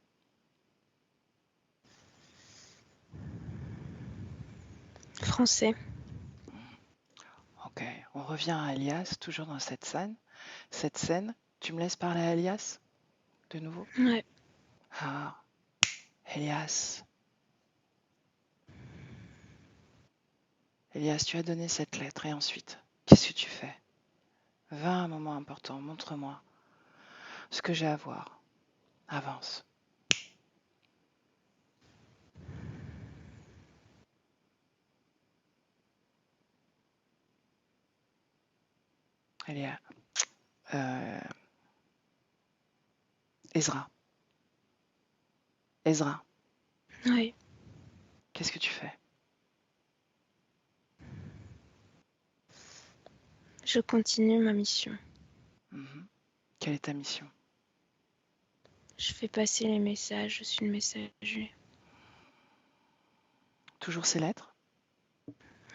Français. Ok, on revient à Elias, toujours dans cette scène. Cette scène, tu me laisses parler à Elias? de nouveau? Ouais. Ah, Elias. Elias, tu as donné cette lettre et ensuite, qu'est-ce que tu fais? Va à un moment important, montre-moi ce que j'ai à voir. Avance. Elias. Ezra. Ezra, Ouais. qu'est-ce que tu fais? Je continue ma mission. Mhm. Quelle est ta mission? Je fais passer les messages, je suis le messager. Toujours ces lettres?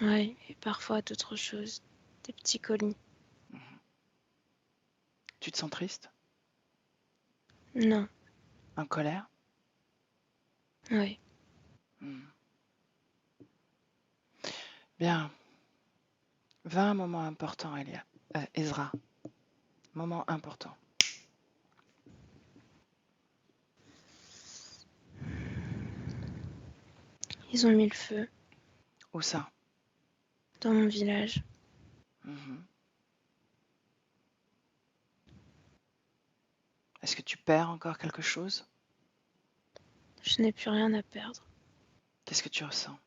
Ouais, et parfois d'autres choses. Des petits colis. Mhm. Tu te sens triste? Non. En colère? Ouais. Mhm. Bien. Va à un moment important, Ezra. Moment important. Ils ont mis le feu Où ça? dans mon village. Mhm. Est-ce que tu perds encore quelque chose? Je n'ai plus rien à perdre. Qu'est-ce que tu ressens?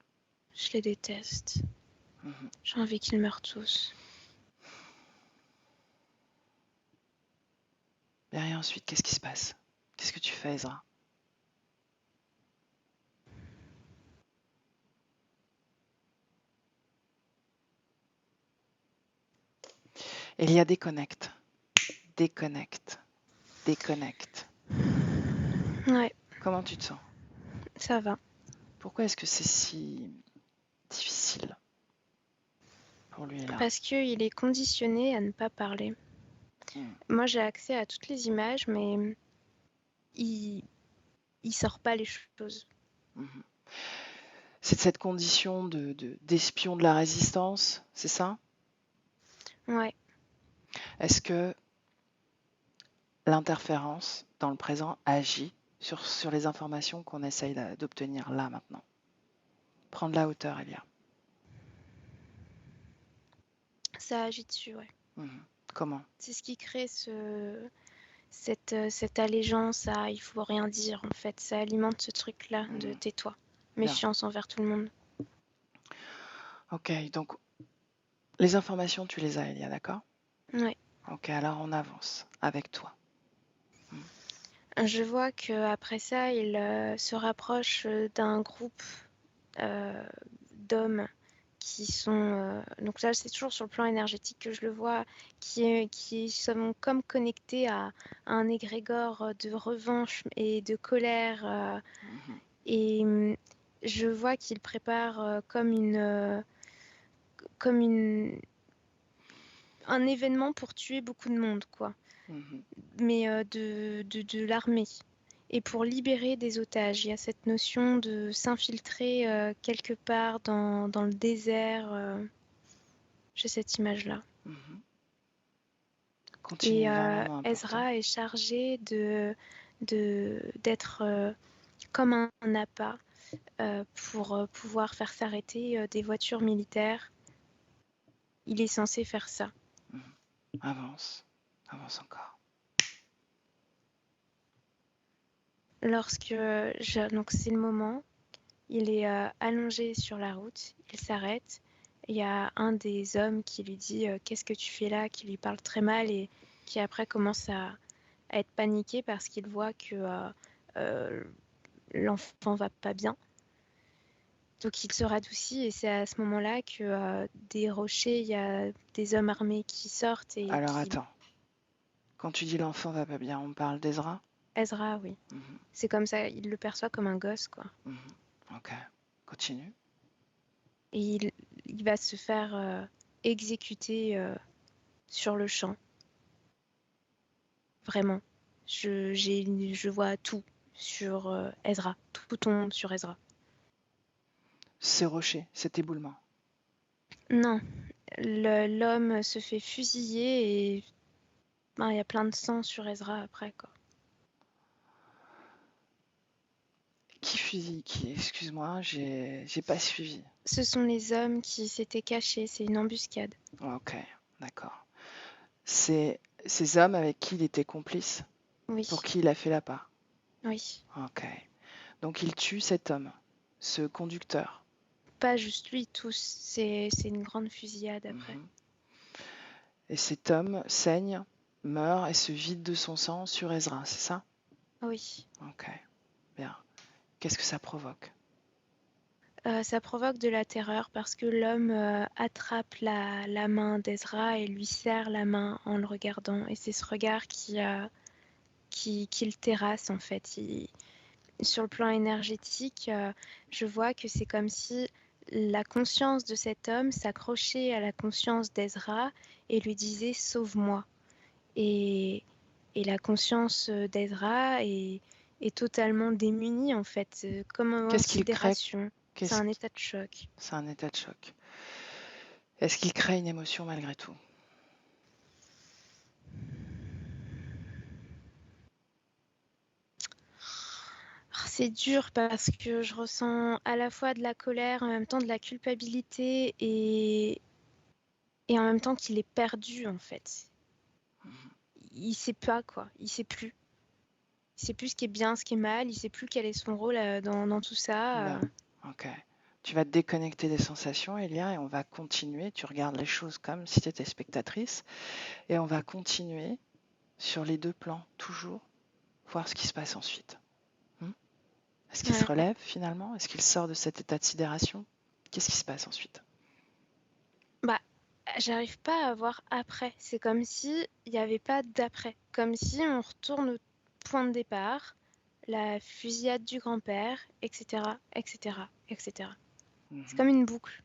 Je les déteste. Mhm. J'ai envie qu'ils meurent tous. Bien, et ensuite, qu'est-ce qui se passe? Qu'est-ce que tu fais, Ezra? Elia déconnecte. Déconnecte. Déconnecte. Ouais, Comment tu te sens? ça va. Pourquoi est-ce que c'est si difficile pour lui là? Parce qu'il est conditionné à ne pas parler. Mhm. Moi, j'ai accès à toutes les images, mais il sort pas les choses. Mhm. C'est de cette condition d'espion de la résistance, c'est ça? Ouais. Est-ce que l'interférence dans le présent agit sur les informations qu'on essaye d'obtenir là maintenant? Prendre la hauteur, Elia. Ça agit dessus, ouais. Mhm. Comment? C'est ce qui crée cette allégeance à il faut rien dire, en fait. Ça alimente ce truc-là de Mhm. tais-toi. Bien. Méfiance envers tout le monde. Ok, donc les informations, tu les as, Elia, d'accord? Ouais. Ok, alors on avance avec toi. Je vois qu'après ça, il se rapproche d'un groupe euh, d'hommes qui sont... donc là, c'est toujours sur le plan énergétique que je le vois, qui sont comme connectés à un égrégore de revanche et de colère. Mhm. Et je vois qu'il prépare comme un événement pour tuer beaucoup de monde, quoi. Mhm. Mais de l'armée. Et pour libérer des otages. Il y a cette notion de s'infiltrer quelque part dans le désert. J'ai cette image-là. Mhm. Et Continue vers un moment important. Ezra est chargé d'être comme un appât pour pouvoir faire s'arrêter des voitures militaires. Il est censé faire ça. Mhm. Avance. Avance encore. Donc c'est le moment, il est allongé sur la route, il s'arrête. Il y a un des hommes qui lui dit qu'est-ce que tu fais là, qui lui parle très mal et qui après commence à être paniqué parce qu'il voit que euh, l'enfant va pas bien. Donc il se radoucit et c'est à ce moment-là que des rochers, il y a des hommes armés qui sortent et Alors qui... attends. Quand tu dis l'enfant va pas bien, on parle d'Ezra? Ezra, oui. Mhm. C'est comme ça, il le perçoit comme un gosse, quoi. Mhm. Ok. Continue. Et il va se faire exécuter sur le champ. Vraiment. Je vois tout sur Ezra. Tout tombe sur Ezra. Ces rochers, cet éboulement. Non, l'homme se fait fusiller et ben, il y a plein de sang sur Ezra après, quoi. Excuse-moi, j'ai pas suivi. Ce sont les hommes qui s'étaient cachés, c'est une embuscade. Ok, d'accord. C'est ces hommes avec qui il était complice, pour Oui, qui il a fait la part. oui. Ok. Donc il tue cet homme, ce conducteur. Pas juste lui, tous. C'est une grande fusillade après. Mhm. Et cet homme saigne, meurt et se vide de son sang sur Ezra, c'est ça? Oui. Ok, bien. Qu'est-ce que ça provoque? Ça provoque de la terreur parce que l'homme attrape la main d'Ezra et lui serre la main en le regardant. Et c'est ce regard qui le terrasse en fait. Sur le plan énergétique, je vois que c'est comme si la conscience de cet homme s'accrochait à la conscience d'Ezra et lui disait sauve-moi. Et, et la conscience d'Ezra est totalement démunie en fait, comme en Qu'est-ce qu'il crée? sidération. C'est Qu'est-ce un qui- état de choc. C'est un état de choc. Est-ce qu'il crée une émotion malgré tout? C'est dur parce que je ressens à la fois de la colère, en même temps de la culpabilité et en même temps qu'il est perdu en fait. Il sait pas quoi, il sait plus. Il sait plus ce qui est bien, ce qui est mal, il sait plus quel est son rôle dans tout ça. Bien, ok. Tu vas te déconnecter des sensations, Elia, et on va continuer. Tu regardes les choses comme si tu étais spectatrice, et on va continuer sur les deux plans, toujours, voir ce qui se passe ensuite. Hmm. Est-ce qu'il se Ouais. relève finalement? Est-ce qu'il sort de cet état de sidération? Qu'est-ce qui se passe ensuite? Bah, j'arrive pas à voir après. C'est comme si il n'y avait pas d'après. Comme si on retourne au point de départ, la fusillade du grand-père, etc., etc., etc. C'est Mhm. comme une boucle.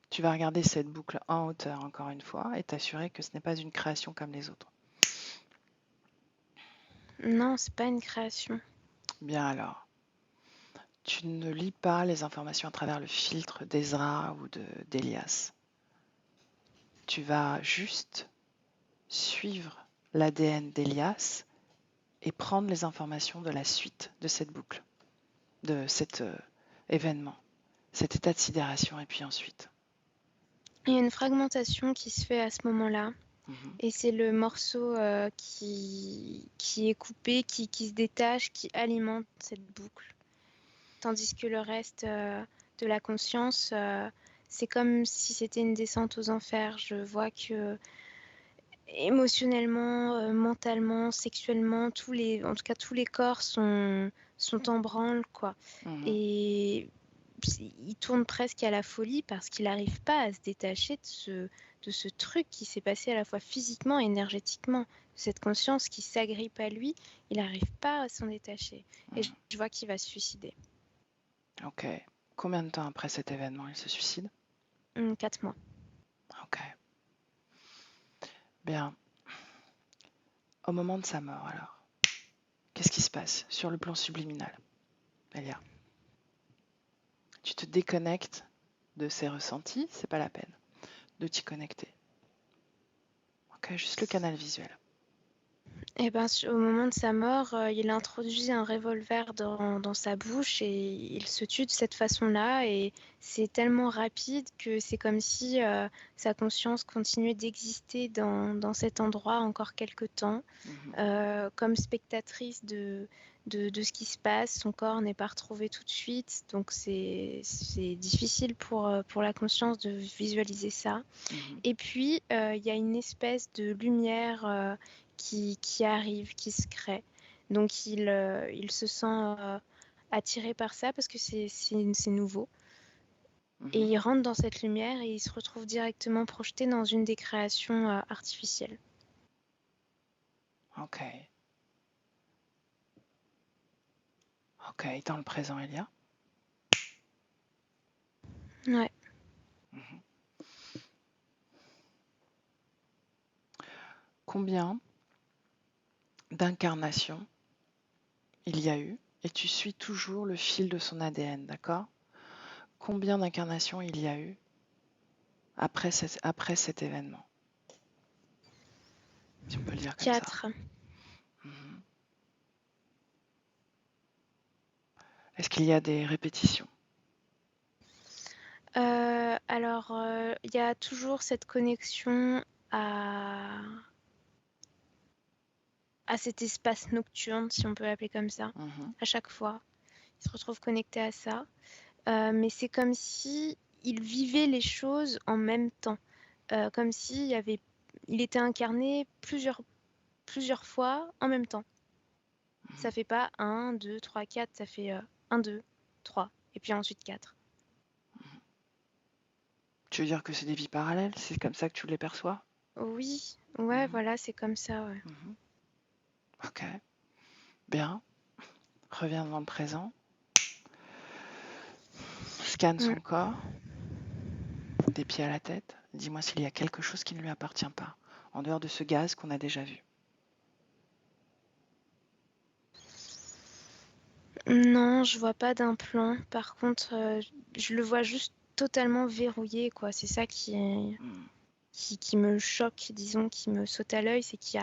Tu vas regarder cette boucle en hauteur encore une fois et t'assurer que ce n'est pas une création comme les autres. Non, c'est pas une création. Bien alors, tu ne lis pas les informations à travers le filtre d'Ezra ou d'Elias. Tu vas juste suivre l'ADN d'Elias et prendre les informations de la suite de cette boucle, de cet événement, cet état de sidération et puis ensuite. Il y a une fragmentation qui se fait à ce moment-là. Mhm. Et c'est le morceau qui est coupé, qui se détache, qui alimente cette boucle. Tandis que le reste de la conscience, c'est comme si c'était une descente aux enfers. Je vois que émotionnellement, mentalement, sexuellement, en tout cas tous les corps sont en branle, quoi. Mhm. Et il tourne presque à la folie parce qu'il n'arrive pas à se détacher de ce truc qui s'est passé à la fois physiquement et énergétiquement. Cette conscience qui s'agrippe à lui, il n'arrive pas à s'en détacher. Et Mhm. je vois qu'il va se suicider. Ok. Combien de temps après cet événement il se suicide? 4 mois. Ok. Bien. Au moment de sa mort, alors, qu'est-ce qui se passe sur le plan subliminal, Elia? Tu te déconnectes de ses ressentis, c'est pas la peine de t'y connecter. Ok, juste le canal visuel. Et ben, au moment de sa mort, il introduit un revolver dans sa bouche et il se tue de cette façon-là. Et c'est tellement rapide que c'est comme si sa conscience continuait d'exister dans cet endroit encore quelque temps. Mhm. Comme spectatrice de ce qui se passe, son corps n'est pas retrouvé tout de suite. Donc c'est difficile pour la conscience de visualiser ça. Mhm. Et puis, il y a une espèce de lumière qui arrive, qui se crée. Donc, il se sent attiré par ça parce que c'est nouveau. Et Mhm. il rentre dans cette lumière et il se retrouve directement projeté dans une des créations artificielles. Ok. Ok, dans le présent, Elia. Ouais. Mhm. Combien d'incarnations il y a eu? Et tu suis toujours le fil de son ADN, d'accord? Combien d'incarnations il y a eu après cet événement? Si on peut le dire comme ça. 4. Mhm. Est-ce qu'il y a des répétitions? Alors, il y a toujours cette connexion à cet espace nocturne, si on peut l'appeler comme ça, Mhm. à chaque fois. Il se retrouve connecté à ça. Mais c'est comme si il vivait les choses en même temps. Comme s'il il était incarné plusieurs fois en même temps. Ça fait pas 1, 2, 3, 4, ça fait 1, 2, 3, et puis ensuite 4. Tu veux dire que c'est des vies parallèles? C'est comme ça que tu les perçois? Oui, ouais, voilà, c'est comme ça, ouais. Mhm. Ok, bien. Reviens dans le présent. Scanne Mm. son corps, des pieds à la tête. Dis-moi s'il y a quelque chose qui ne lui appartient pas, en dehors de ce gaz qu'on a déjà vu. Non, je vois pas d'implant. Par contre, je le vois juste totalement verrouillé, quoi. C'est ça Hmm. qui me choque, disons, qui me saute à l'œil, c'est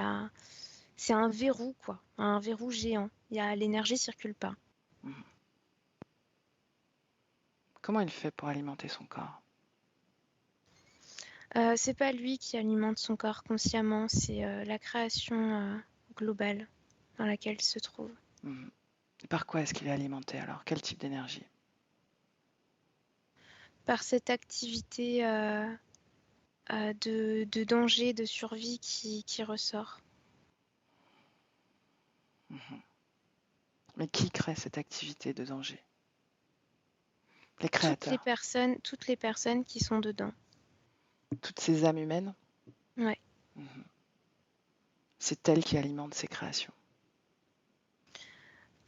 un verrou, quoi. Un verrou géant. L'énergie circule pas. Hmm. Comment il fait pour alimenter son corps? C'est pas lui qui alimente son corps consciemment, c'est la création globale dans laquelle il se trouve. Hmm. Et par quoi est-ce qu'il est alimenté alors? Quel type d'énergie? Par cette activité de danger, de survie qui ressort. Mhm. Mais qui crée cette activité de danger? Les créateurs, Toutes les personnes qui sont dedans. toutes ces âmes humaines, Ouais. mhm, c'est elles qui alimentent ces créations.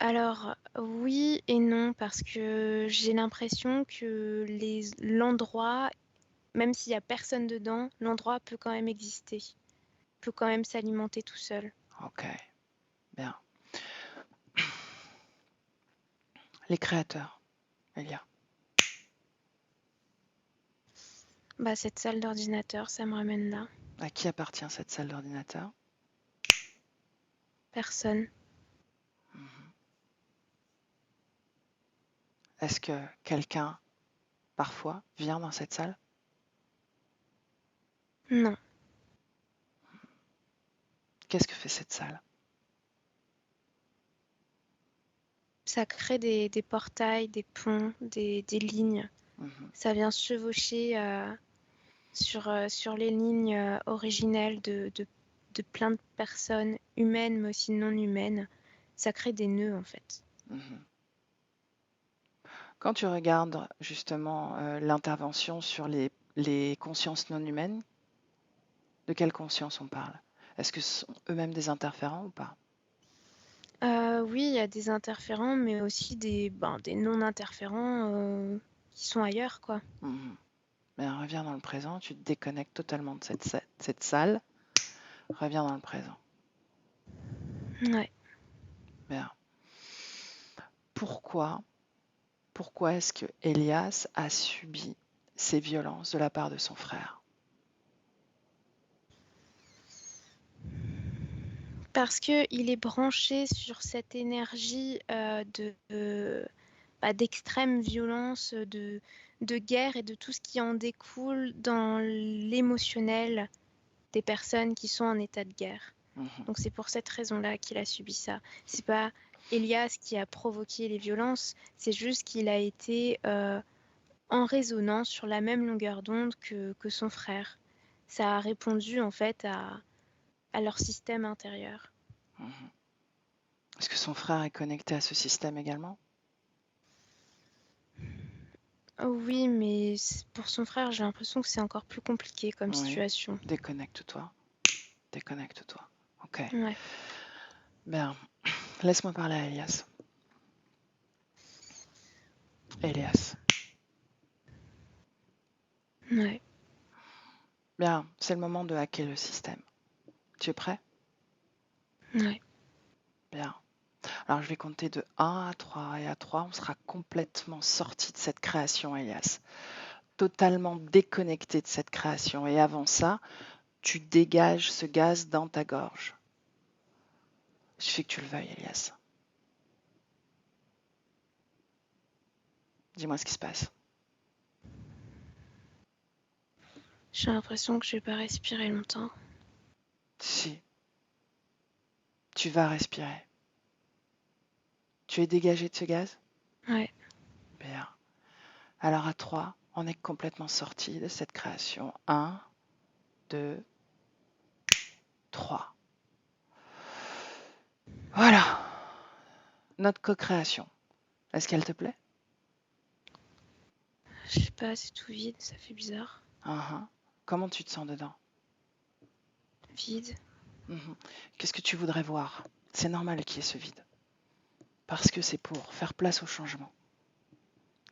Alors oui et non, parce que j'ai l'impression que l'endroit, même s'il y a personne dedans, l'endroit peut quand même exister, peut quand même s'alimenter tout seul. Ok, bien. Les créateurs, Elia. Bah, cette salle d'ordinateur, ça me ramène là. À qui appartient cette salle d'ordinateur? Personne. Mhm. Est-ce que quelqu'un, parfois, vient dans cette salle? Non. Qu'est-ce que fait cette salle? Ça crée des portails, des ponts, des lignes. Mhm. Ça vient se chevaucher sur les lignes originelles de plein de personnes humaines, mais aussi non humaines. Ça crée des nœuds, en fait. Mhm. Quand tu regardes justement l'intervention sur les consciences non humaines, de quelle conscience on parle? Est-ce que ce sont eux-mêmes des interférents ou pas? Oui, il y a des interférents, mais aussi des non-interférents qui sont ailleurs, quoi. Mhm. Mais reviens dans le présent, tu te déconnectes totalement de cette salle, reviens dans le présent. Ouais. Bien. Pourquoi, pourquoi est-ce que Elias a subi ces violences de la part de son frère? Parce qu'il est branché sur cette énergie d'extrême violence, de guerre et de tout ce qui en découle dans l'émotionnel des personnes qui sont en état de guerre. Mhm. Donc c'est pour cette raison-là qu'il a subi ça. C'est pas Elias qui a provoqué les violences, c'est juste qu'il a été en résonance sur la même longueur d'onde que son frère. Ça a répondu en fait à leur système intérieur. Mhm. Est-ce que son frère est connecté à ce système également? Oui, mais pour son frère, j'ai l'impression que c'est encore plus compliqué comme Oui. situation. Déconnecte-toi. Déconnecte-toi. Ok. Ouais. Bien. Laisse-moi parler à Elias. Elias. Ouais. Bien, c'est le moment de hacker le système. Tu es prêt? Ouais. Bien. Alors je vais compter de 1 à 3 et à 3, on sera complètement sorti de cette création, Elias. Totalement déconnecté de cette création. Et avant ça, tu dégages ce gaz dans ta gorge. Il suffit que tu le veuilles, Elias. Dis-moi ce qui se passe. J'ai l'impression que je vais pas respirer longtemps. Si, tu vas respirer. Tu es dégagé de ce gaz? Ouais, Bien. Alors à 3, on est complètement sorti de cette création. 1, 2, 3. Voilà, notre co-création. Est-ce qu'elle te plaît? je sais pas, c'est tout vide, ça fait bizarre. Comment tu te sens dedans? Vide. Mhm. Qu'est-ce que tu voudrais voir? C'est normal qu'il y ait ce vide. Parce que c'est pour faire place au changement.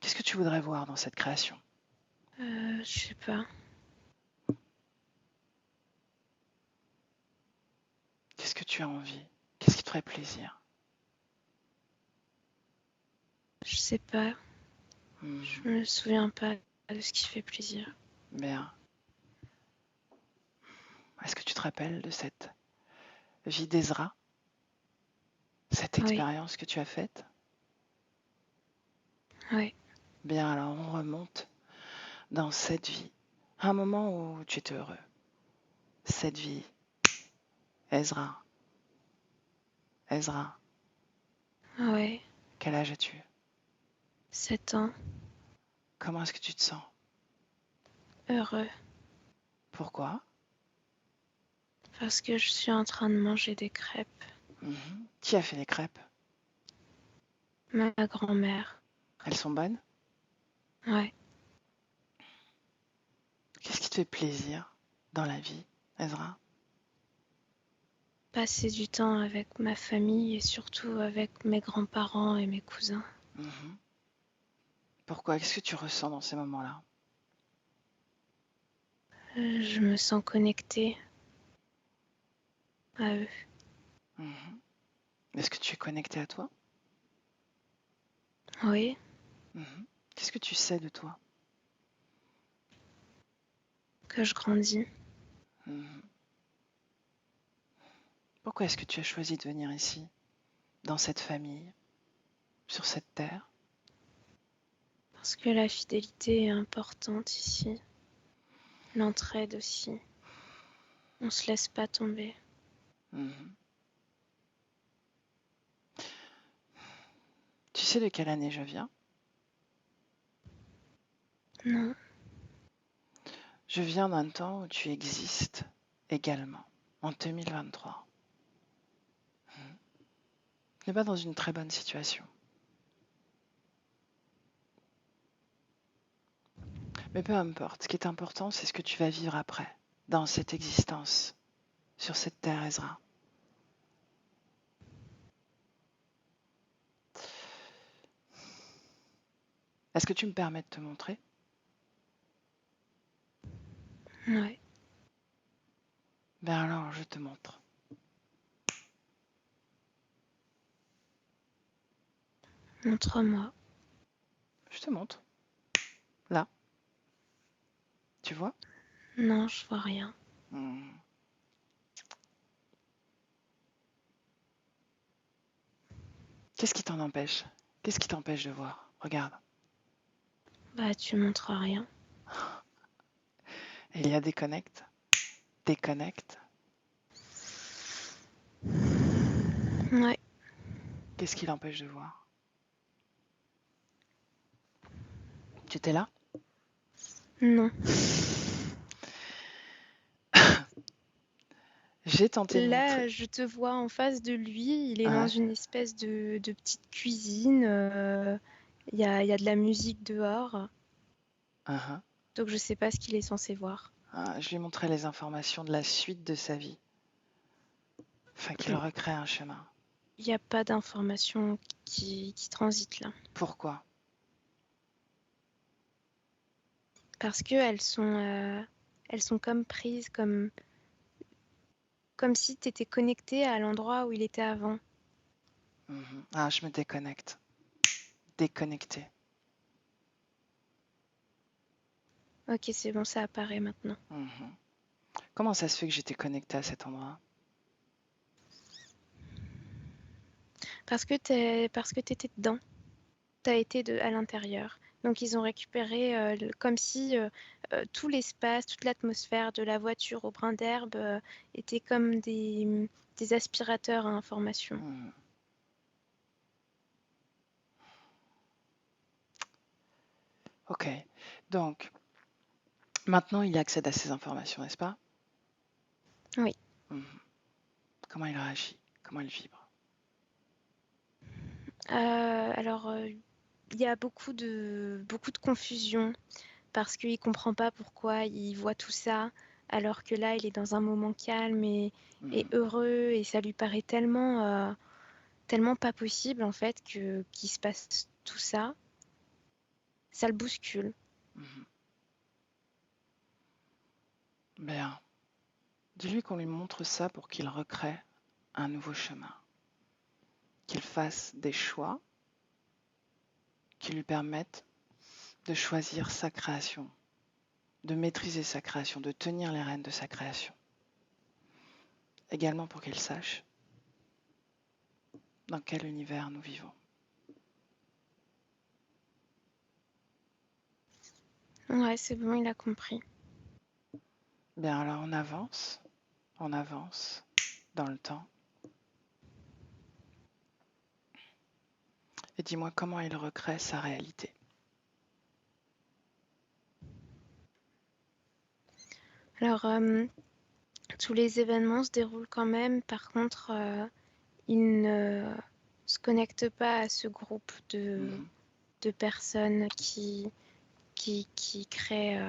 Qu'est-ce que tu voudrais voir dans cette création? Je sais pas. Qu'est-ce que tu as envie? Qu'est-ce qui te ferait plaisir? Je sais pas. Mhm. Je me souviens pas de ce qui fait plaisir. Bien. Est-ce que tu te rappelles de cette vie d'Ezra? Cette Oui, expérience que tu as faite? ouais, Bien, alors on remonte dans cette vie. Un moment où tu étais heureux. Cette vie. Ezra. Ezra. ouais. Quel âge as-tu? 7 ans, Comment est-ce que tu te sens? heureux. Pourquoi? Parce que je suis en train de manger des crêpes. Qui a fait les crêpes? Ma grand-mère. Elles sont bonnes? Ouais. Qu'est-ce qui te fait plaisir dans la vie, Ezra? Passer du temps avec ma famille et surtout avec mes grands-parents et mes cousins. Mhm. Pourquoi? Qu'est-ce que tu ressens dans ces moments-là? Je me sens connectée à eux. Mhm. Est-ce que tu es connecté à toi? Oui, Mhm. Qu'est-ce que tu sais de toi? que je grandis. Mhm. Pourquoi est-ce que tu as choisi de venir ici, dans cette famille, sur cette terre? Parce que la fidélité est importante ici. L'entraide aussi. On se laisse pas tomber. Mhm. Tu sais de quelle année je viens? Non, Je viens d'un temps où tu existes également, en 2023. Tu n'es pas dans une très bonne situation. Mais peu importe, ce qui est important, c'est ce que tu vas vivre après, dans cette existence, sur cette terre, Ezra. Est-ce que tu me permets de te montrer? ouais. Ben alors, je te montre. Montre-moi. Je te montre. Là, tu vois? Non, je vois rien. Hmm. Qu'est-ce qui t'en empêche? Qu'est-ce qui t'empêche de voir? Regarde. Bah, tu montres rien. Il y a déconnecte, déconnecte. Ouais, Qu'est-ce qui l'empêche de voir? Tu étais là? non. J'ai tenté de montrer. Là, je te vois en face de lui. Il est dans Ouais. une espèce de petite cuisine. Il y a de la musique dehors. Uh-huh. Donc, je sais pas ce qu'il est censé voir. Ah, je lui montrais les informations de la suite de sa vie, afin qu'il recrée un chemin. Il n'y a pas d'informations qui transitent là. Pourquoi? Parce elles sont comme prises, comme si tu étais connecté à l'endroit où il était avant. Ah, je me déconnecte. Déconnecté. Ok, c'est bon, ça apparaît maintenant. Mhm. Comment ça se fait que j'étais connecté à cet endroit? Parce que t'étais dedans. T'as été à l'intérieur. Donc ils ont récupéré comme si tout l'espace, toute l'atmosphère de la voiture au brin d'herbe était comme des aspirateurs à information. Hmm. Ok. Donc, maintenant, il accède à ces informations, n'est-ce pas? Oui. Mhm. Comment il réagit? Comment il vibre? Alors, il y a beaucoup de confusion parce qu'il comprend pas pourquoi il voit tout ça, alors que là, il est dans un moment calme et Mhm. heureux, et ça lui paraît tellement pas possible en fait qu'il se passe tout ça. Ça le bouscule. Mhm. Bien. Dis-lui qu'on lui montre ça pour qu'il recrée un nouveau chemin, qu'il fasse des choix qui lui permettent de choisir sa création, de maîtriser sa création, de tenir les rênes de sa création. Également pour qu'il sache dans quel univers nous vivons. Ouais, c'est bon, il a compris. Bien, alors on avance dans le temps. Et dis-moi comment il recrée sa réalité. Alors, tous les événements se déroulent quand même. Par contre, il ne se connecte pas à ce groupe Mhm. de personnes qui créent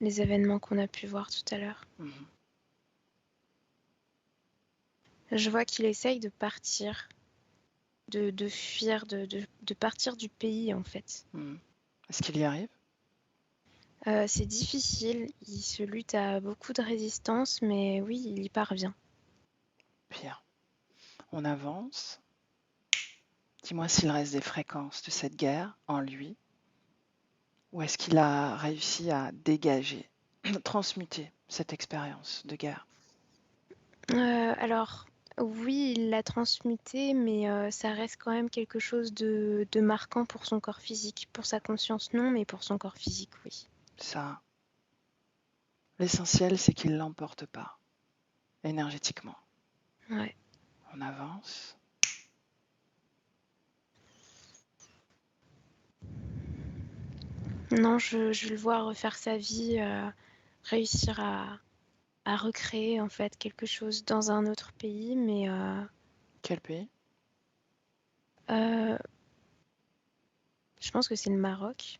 les événements qu'on a pu voir tout à l'heure. Mhm. Je vois qu'il essaye de partir, de fuir, de partir du pays en fait. Mhm. Est-ce qu'il y arrive? C'est difficile, il se lutte à beaucoup de résistance, mais oui, il y parvient. Bien. On avance. Dis-moi s'il reste des fréquences de cette guerre en lui, ou est-ce qu'il a réussi à dégager, transmuter cette expérience de guerre? Alors, oui, il l'a transmuté, mais ça reste quand même quelque chose de marquant pour son corps physique. Pour sa conscience, non, mais pour son corps physique, oui. Ça, l'essentiel, c'est qu'il ne l'emporte pas énergétiquement. Ouais. On avance. Non, je le vois refaire sa vie, réussir à recréer en fait quelque chose dans un autre pays, mais Quel pays? je pense que c'est le Maroc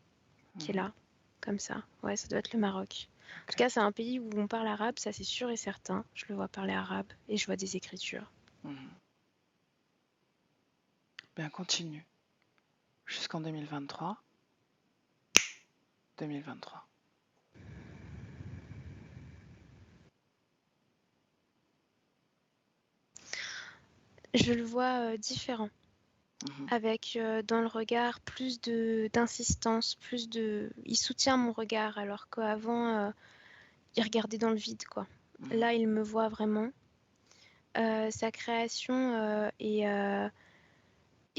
qui est Mhm. là, comme ça. Ouais, ça doit être le Maroc. En tout Ok. cas, c'est un pays où on parle arabe, ça c'est sûr et certain. Je le vois parler arabe et je vois des écritures. Mhm. Bien, continue. Jusqu'en 2023. 2023. Je le vois différent, Mhm. avec dans le regard plus d'insistance, plus de. Il soutient mon regard, alors qu'avant, il regardait dans le vide, quoi. Mhm. Là, il me voit vraiment. Sa création est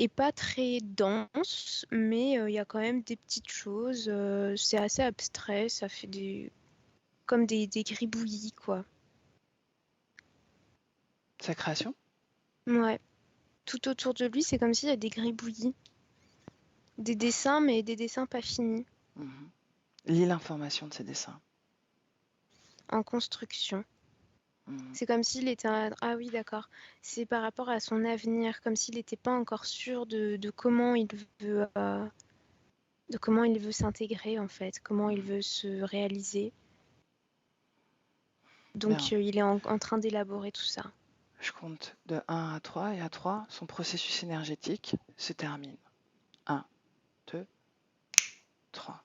pas très dense, mais il y a quand même des petites choses. C'est assez abstrait, ça fait comme des gribouillis, quoi. Sa création? Ouais. Tout autour de lui, c'est comme s'il y a des gribouillis. Des dessins, mais des dessins pas finis, Mhm. Lis l'information de ces dessins. en construction. Mhm. C'est comme s'il était Ah oui, d'accord. C'est par rapport à son avenir, comme s'il n'était pas encore sûr de comment il veut s'intégrer en fait, comment il Mhm. veut se réaliser. Donc Bien. il est en train d'élaborer tout ça. Je compte de 1 à 3 et à 3, son processus énergétique se termine. 1, 2, 3.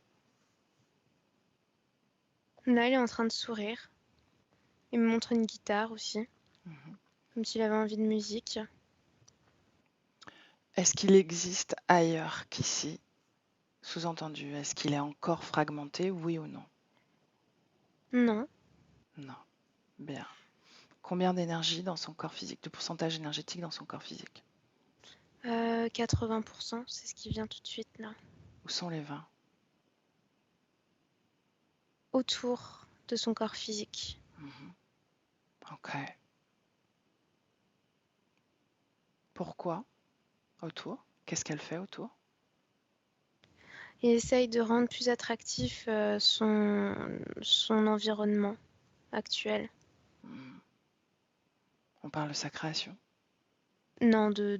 Là, il est en train de sourire. Il me montre une guitare aussi, Mhm. comme s'il avait envie de musique. Est-ce qu'il existe ailleurs qu'ici? Sous-entendu, est-ce qu'il est encore fragmenté, oui ou non? Non, Non. Bien. Combien d'énergie dans son corps physique, de pourcentage énergétique dans son corps physique? 80%, c'est ce qui vient tout de suite là. Où sont les 20? Autour de son corps physique. Ok. Pourquoi autour? Qu'est-ce qu'elle fait autour? Il essaye de rendre plus attractif son environnement actuel. On parle de sa création. Non, du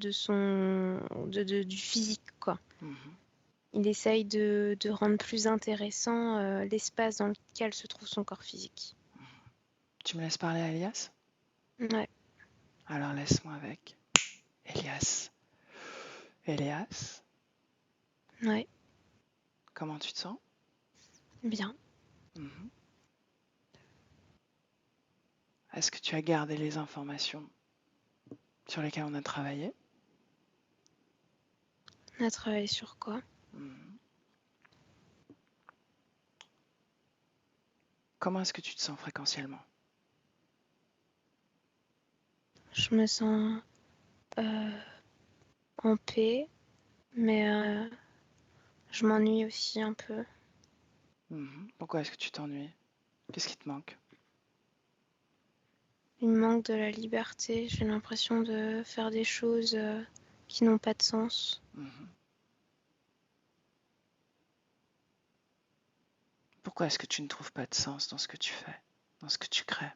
physique, quoi. Il essaye de rendre plus intéressant l'espace dans lequel se trouve son corps physique. Tu me laisses parler à Elias? Ouais. Alors laisse-moi avec. Elias. Elias, Ouais, comment tu te sens? bien. Est-ce que tu as gardé les informations sur lesquelles on a travaillé? On a travaillé sur quoi? Comment est-ce que tu te sens fréquentiellement? Je me sens en paix, mais je m'ennuie aussi un peu. Pourquoi est-ce que tu t'ennuies? Qu'est-ce qui te manque? Il me manque de la liberté. J'ai l'impression de faire des choses qui n'ont pas de sens. Pourquoi est-ce que tu ne trouves pas de sens dans ce que tu fais, dans ce que tu crées?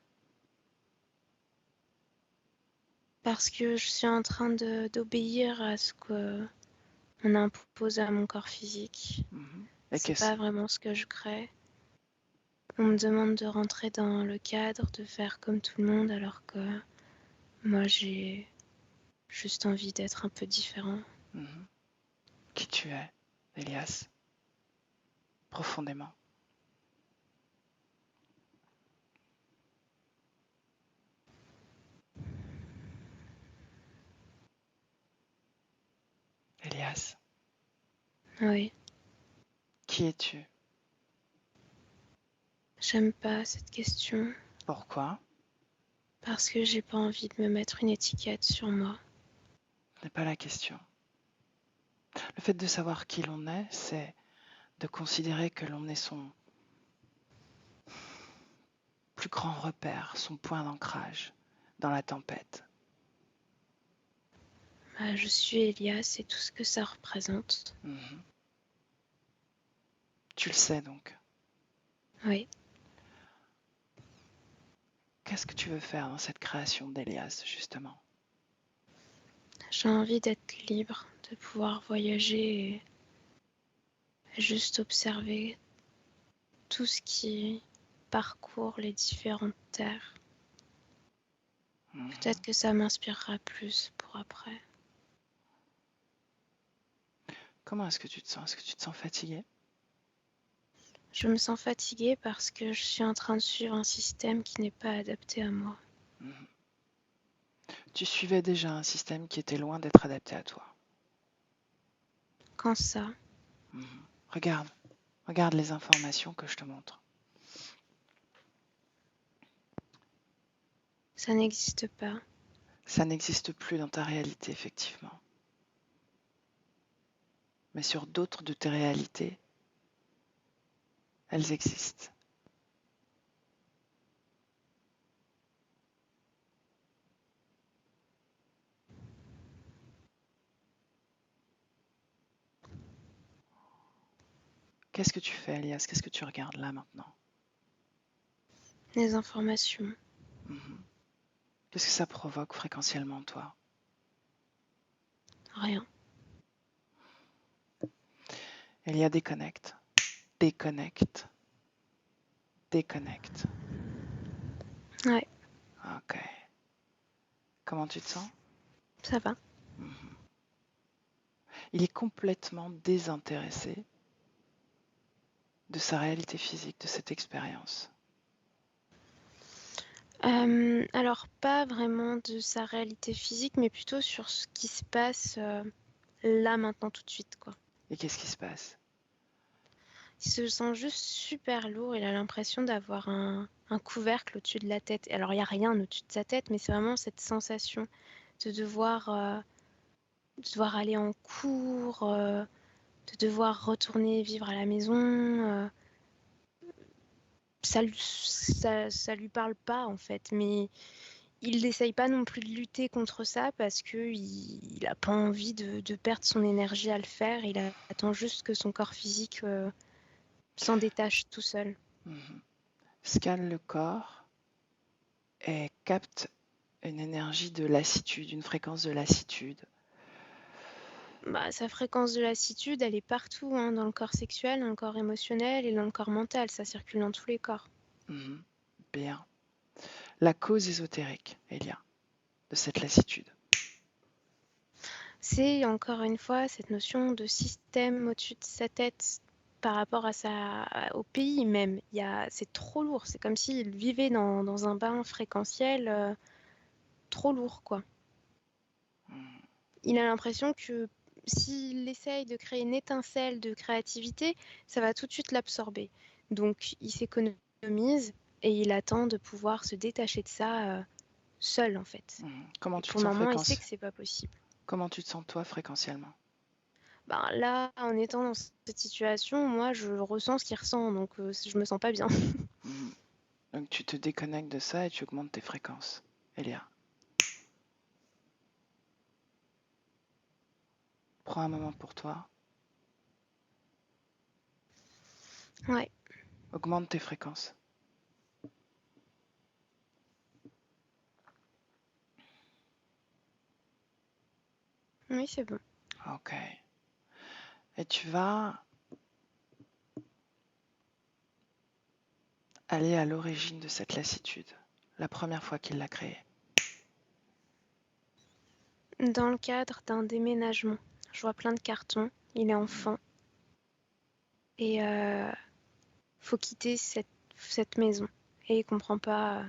Parce que je suis en train d'obéir à ce qu'on impose à mon corps physique. Et C'est pas vraiment ce que je crée. On me demande de rentrer dans le cadre, de faire comme tout le monde, alors que moi j'ai juste envie d'être un peu différent. Qui tu es, Elias, profondément. Elias, Oui, qui es-tu? j'aime pas cette question Pourquoi? parce que j'ai pas envie de me mettre une étiquette sur moi. Ce n'est pas la question. Le fait de savoir qui l'on est, c'est de considérer que l'on est son plus grand repère, son point d'ancrage dans la tempête. Bah, je suis Elias et tout ce que ça représente. Tu le sais donc. Oui. Qu'est-ce que tu veux faire dans cette création d'Elias, justement? J'ai envie d'être libre, de pouvoir voyager et juste observer tout ce qui parcourt les différentes terres. Peut-être que ça m'inspirera plus pour après. Comment est-ce que tu te sens? Est-ce que tu te sens fatigué? Je me sens fatiguée parce que je suis en train de suivre un système qui n'est pas adapté à moi. Tu suivais déjà un système qui était loin d'être adapté à toi. Quand ça? Regarde les informations que je te montre. Ça n'existe pas. Ça n'existe plus dans ta réalité, effectivement. Mais sur d'autres de tes réalités, elles existent. Qu'est-ce que tu fais, Elias? Qu'est-ce que tu regardes là maintenant? Les informations. Qu'est-ce que ça provoque fréquentiellement, toi? Rien. Elia déconnecte, déconnecte, déconnecte. Ouais, Ok. Comment tu te sens? ça va. Il est complètement désintéressé de sa réalité physique, de cette expérience. Alors, pas vraiment de sa réalité physique, mais plutôt sur ce qui se passe là, maintenant, tout de suite, quoi. Et qu'est-ce qui se passe? Il se sent juste super lourd. Il a l'impression d'avoir un couvercle au-dessus de la tête. Alors, il n'y a rien au-dessus de sa tête, mais c'est vraiment cette sensation de devoir aller en cours, de devoir retourner vivre à la maison. Ça lui parle pas en fait, mais il n'essaye pas non plus de lutter contre ça parce qu'il n'a pas envie de perdre son énergie à le faire. Il attend juste que son corps physique s'en détache tout seul. Scanne le corps et capte une énergie de lassitude, une fréquence de lassitude. Sa fréquence de lassitude, elle est partout, hein, dans le corps sexuel, dans le corps émotionnel et dans le corps mental. Ça circule dans tous les corps. Bien. La cause ésotérique, Elia, de cette lassitude. C'est encore une fois cette notion de système au-dessus de sa tête par rapport au pays même. C'est trop lourd. C'est comme s'il vivait dans un bain fréquentiel trop lourd, quoi. Il a l'impression que s'il essaye de créer une étincelle de créativité, ça va tout de suite l'absorber. Donc il s'économise et il attend de pouvoir se détacher de ça seul, en fait. Comment Et tu te pour le sens moment, il sait que c'est pas possible. Comment tu te sens toi fréquentiellement? Là, en étant dans cette situation, moi, je ressens ce qu'il ressent, donc je me sens pas bien. Donc tu te déconnectes de ça et tu augmentes tes fréquences, Elia. Prends un moment pour toi. Ouais. Augmente tes fréquences. Oui, c'est bon. Ok. Et tu vas aller à l'origine de cette lassitude, la première fois qu'il l'a créée. Dans le cadre d'un déménagement, je vois plein de cartons. Il est enfant. Et faut quitter cette maison. Et il comprend pas.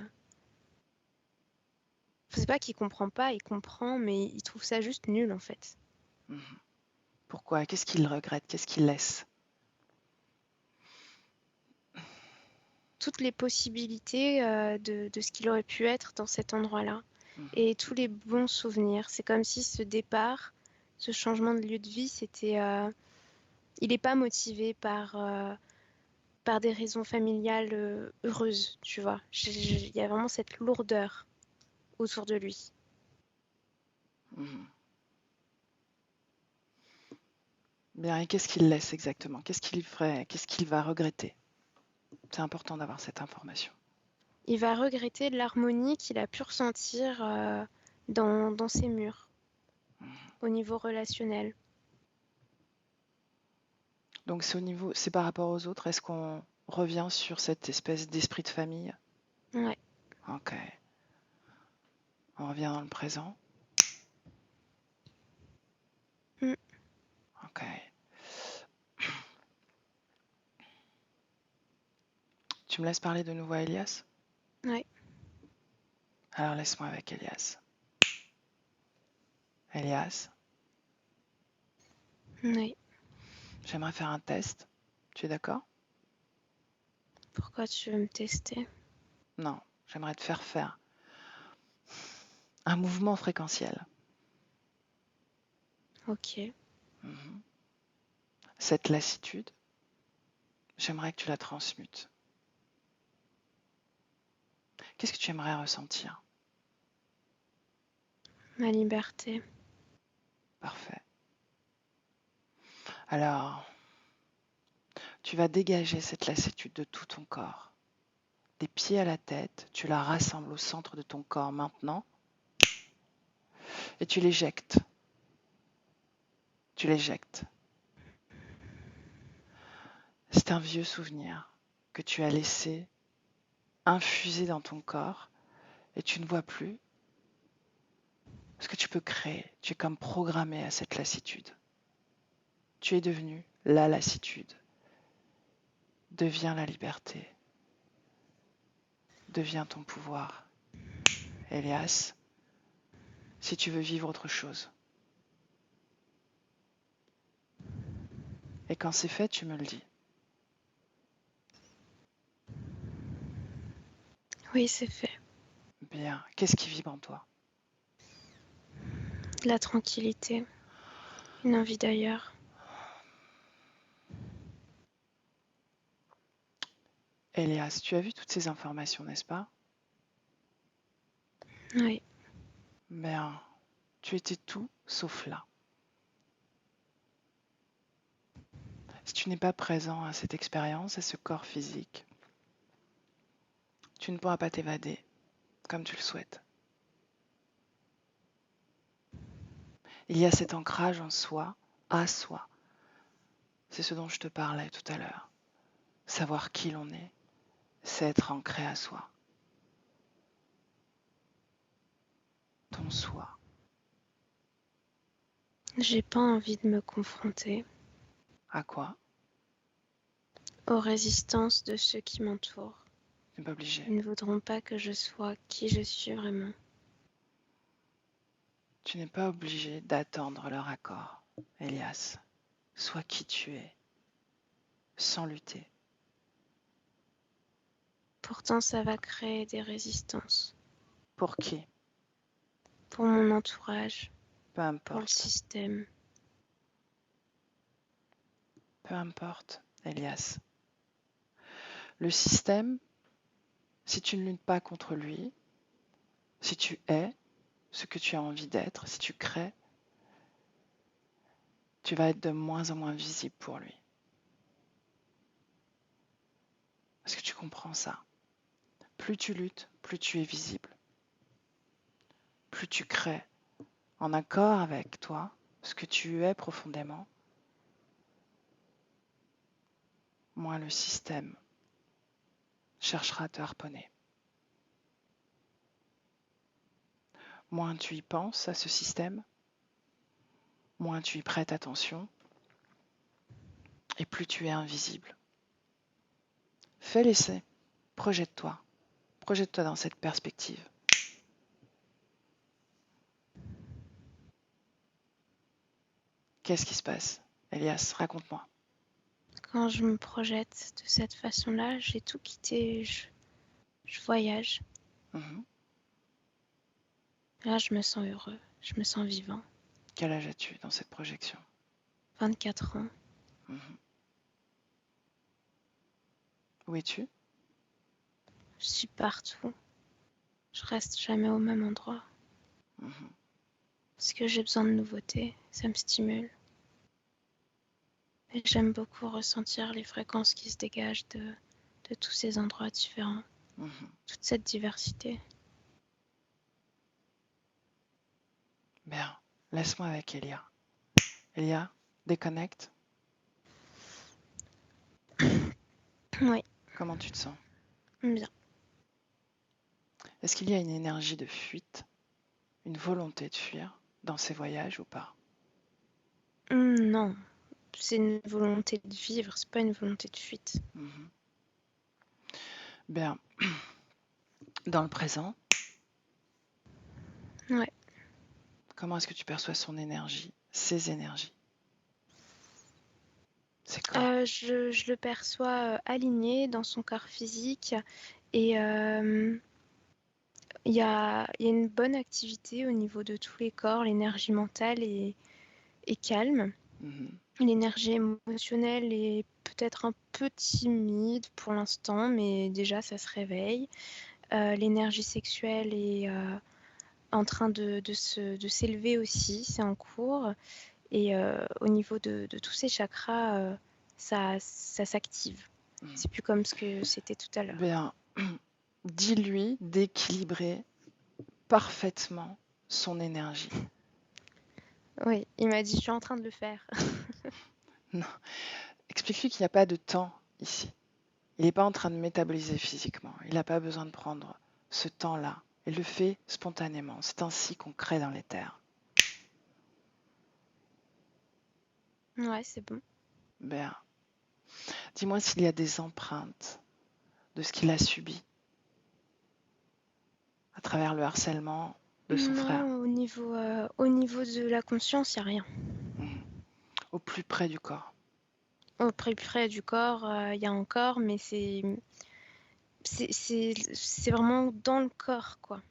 C'est pas qu'il comprend pas, il comprend, mais il trouve ça juste nul en fait. Pourquoi? Qu'est-ce qu'il regrette? Qu'est-ce qu'il laisse? Toutes les possibilités de ce qu'il aurait pu être dans cet endroit-là. Et tous les bons souvenirs. C'est comme si ce départ, ce changement de lieu de vie, c'était. Il n'est pas motivé par des raisons familiales heureuses, tu vois. Il y a vraiment cette lourdeur autour de lui. Bien, et qu'est-ce qu'il laisse exactement? Qu'est-ce qu'il ferait? Qu'est-ce qu'il va regretter? C'est important d'avoir cette information. Il va regretter l'harmonie qu'il a pu ressentir dans ses murs, au niveau relationnel. Donc c'est par rapport aux autres. Est-ce qu'on revient sur cette espèce d'esprit de famille? Ouais. Ok. On revient dans le présent. Ok. Tu me laisses parler de nouveau à Elias? Ouais. Alors laisse-moi avec Elias. Elias, Oui. j'aimerais faire un test. Tu es d'accord? Pourquoi tu veux me tester? Non, j'aimerais te faire un mouvement fréquentiel. Ok. Cette lassitude, j'aimerais que tu la transmutes. Qu'est-ce que tu aimerais ressentir? Ma liberté. Parfait. Alors, tu vas dégager cette lassitude de tout ton corps. Des pieds à la tête, tu la rassembles au centre de ton corps maintenant et tu l'éjectes. Tu l'éjectes. C'est un vieux souvenir que tu as laissé infuser dans ton corps et tu ne vois plus ce que tu peux créer. Tu es comme programmé à cette lassitude. Tu es devenu la lassitude. Deviens la liberté. Deviens ton pouvoir. Elias, si tu veux vivre autre chose. Et quand c'est fait, tu me le dis. Oui, c'est fait. Bien. Qu'est-ce qui vibre en toi? De la tranquillité. Une envie d'ailleurs. Elias, tu as vu toutes ces informations, n'est-ce pas? Oui. Bien, tu étais tout sauf là. Si tu n'es pas présent à cette expérience, à ce corps physique, tu ne pourras pas t'évader comme tu le souhaites. Il y a cet ancrage en soi, à soi. C'est ce dont je te parlais tout à l'heure. Savoir qui l'on est, c'est être ancré à soi. Ton soi. J'ai pas envie de me confronter À quoi? aux résistances de ceux qui m'entourent. Tu n'es pas obligé. Ils ne voudront pas que je sois qui je suis vraiment. Tu n'es pas obligé d'attendre leur accord, Elias. Sois qui tu es, sans lutter. Pourtant, ça va créer des résistances. Pour qui? Pour mon entourage, Peu pour le importe. système. Peu importe, Elias. Le système, si tu ne luttes pas contre lui, si tu es ce que tu as envie d'être, si tu crées, tu vas être de moins en moins visible pour lui. Est-ce que tu comprends ça? Plus tu luttes, plus tu es visible. Plus tu crées en accord avec toi, ce que tu es profondément, moins le système cherchera à te harponner. Moins tu y penses à ce système, moins tu y prêtes attention, et plus tu es invisible. Fais l'essai, projette-toi dans cette perspective. Qu'est-ce qui se passe? Elias, raconte-moi. Quand je me projette de cette façon-là, j'ai tout quitté, je voyage. Mhm. Là, je me sens heureux, je me sens vivant. Quel âge as-tu dans cette projection? 24 ans. Mhm. Où es-tu? Je suis partout. Je reste jamais au même endroit. Mhm. Parce que j'ai besoin de nouveautés, ça me stimule. Et j'aime beaucoup ressentir les fréquences qui se dégagent de tous ces endroits différents, Mhm. toute cette diversité. Bien, laisse-moi avec Elia. Elia, déconnecte. Oui, Comment tu te sens? bien. Est-ce qu'il y a une énergie de fuite, une volonté de fuir dans ces voyages ou pas? Non, c'est une volonté de vivre, c'est pas une volonté de fuite. Mhm. Bien, dans le présent, Ouais. comment est-ce que tu perçois son énergie, ses énergies, ses corps? Je le perçois aligné dans son corps physique et il y a une bonne activité au niveau de tous les corps, l'énergie mentale est calme. Mhm. L'énergie émotionnelle est peut-être un peu timide pour l'instant, mais déjà ça se réveille. L'énergie sexuelle est en train de s'élever aussi, c'est en cours. Et au niveau de tous ces chakras, ça s'active. Mhm. C'est plus comme ce que c'était tout à l'heure. Bien, dis-lui d'équilibrer parfaitement son énergie. Oui, il m'a dit, je suis en train de le faire. Non. Explique-lui qu'il n'y a pas de temps ici. Il n'est pas en train de métaboliser physiquement. Il n'a pas besoin de prendre ce temps-là. Il le fait spontanément. C'est ainsi qu'on crée dans l'éther. Ouais, c'est bon. Bien. Dis-moi s'il y a des empreintes de ce qu'il a subi à travers le harcèlement de son frère. Non, au niveau de la conscience, il n'y a rien. Mhm. Au plus près du corps. Au plus près du corps, il y a encore, mais c'est vraiment dans le corps, quoi.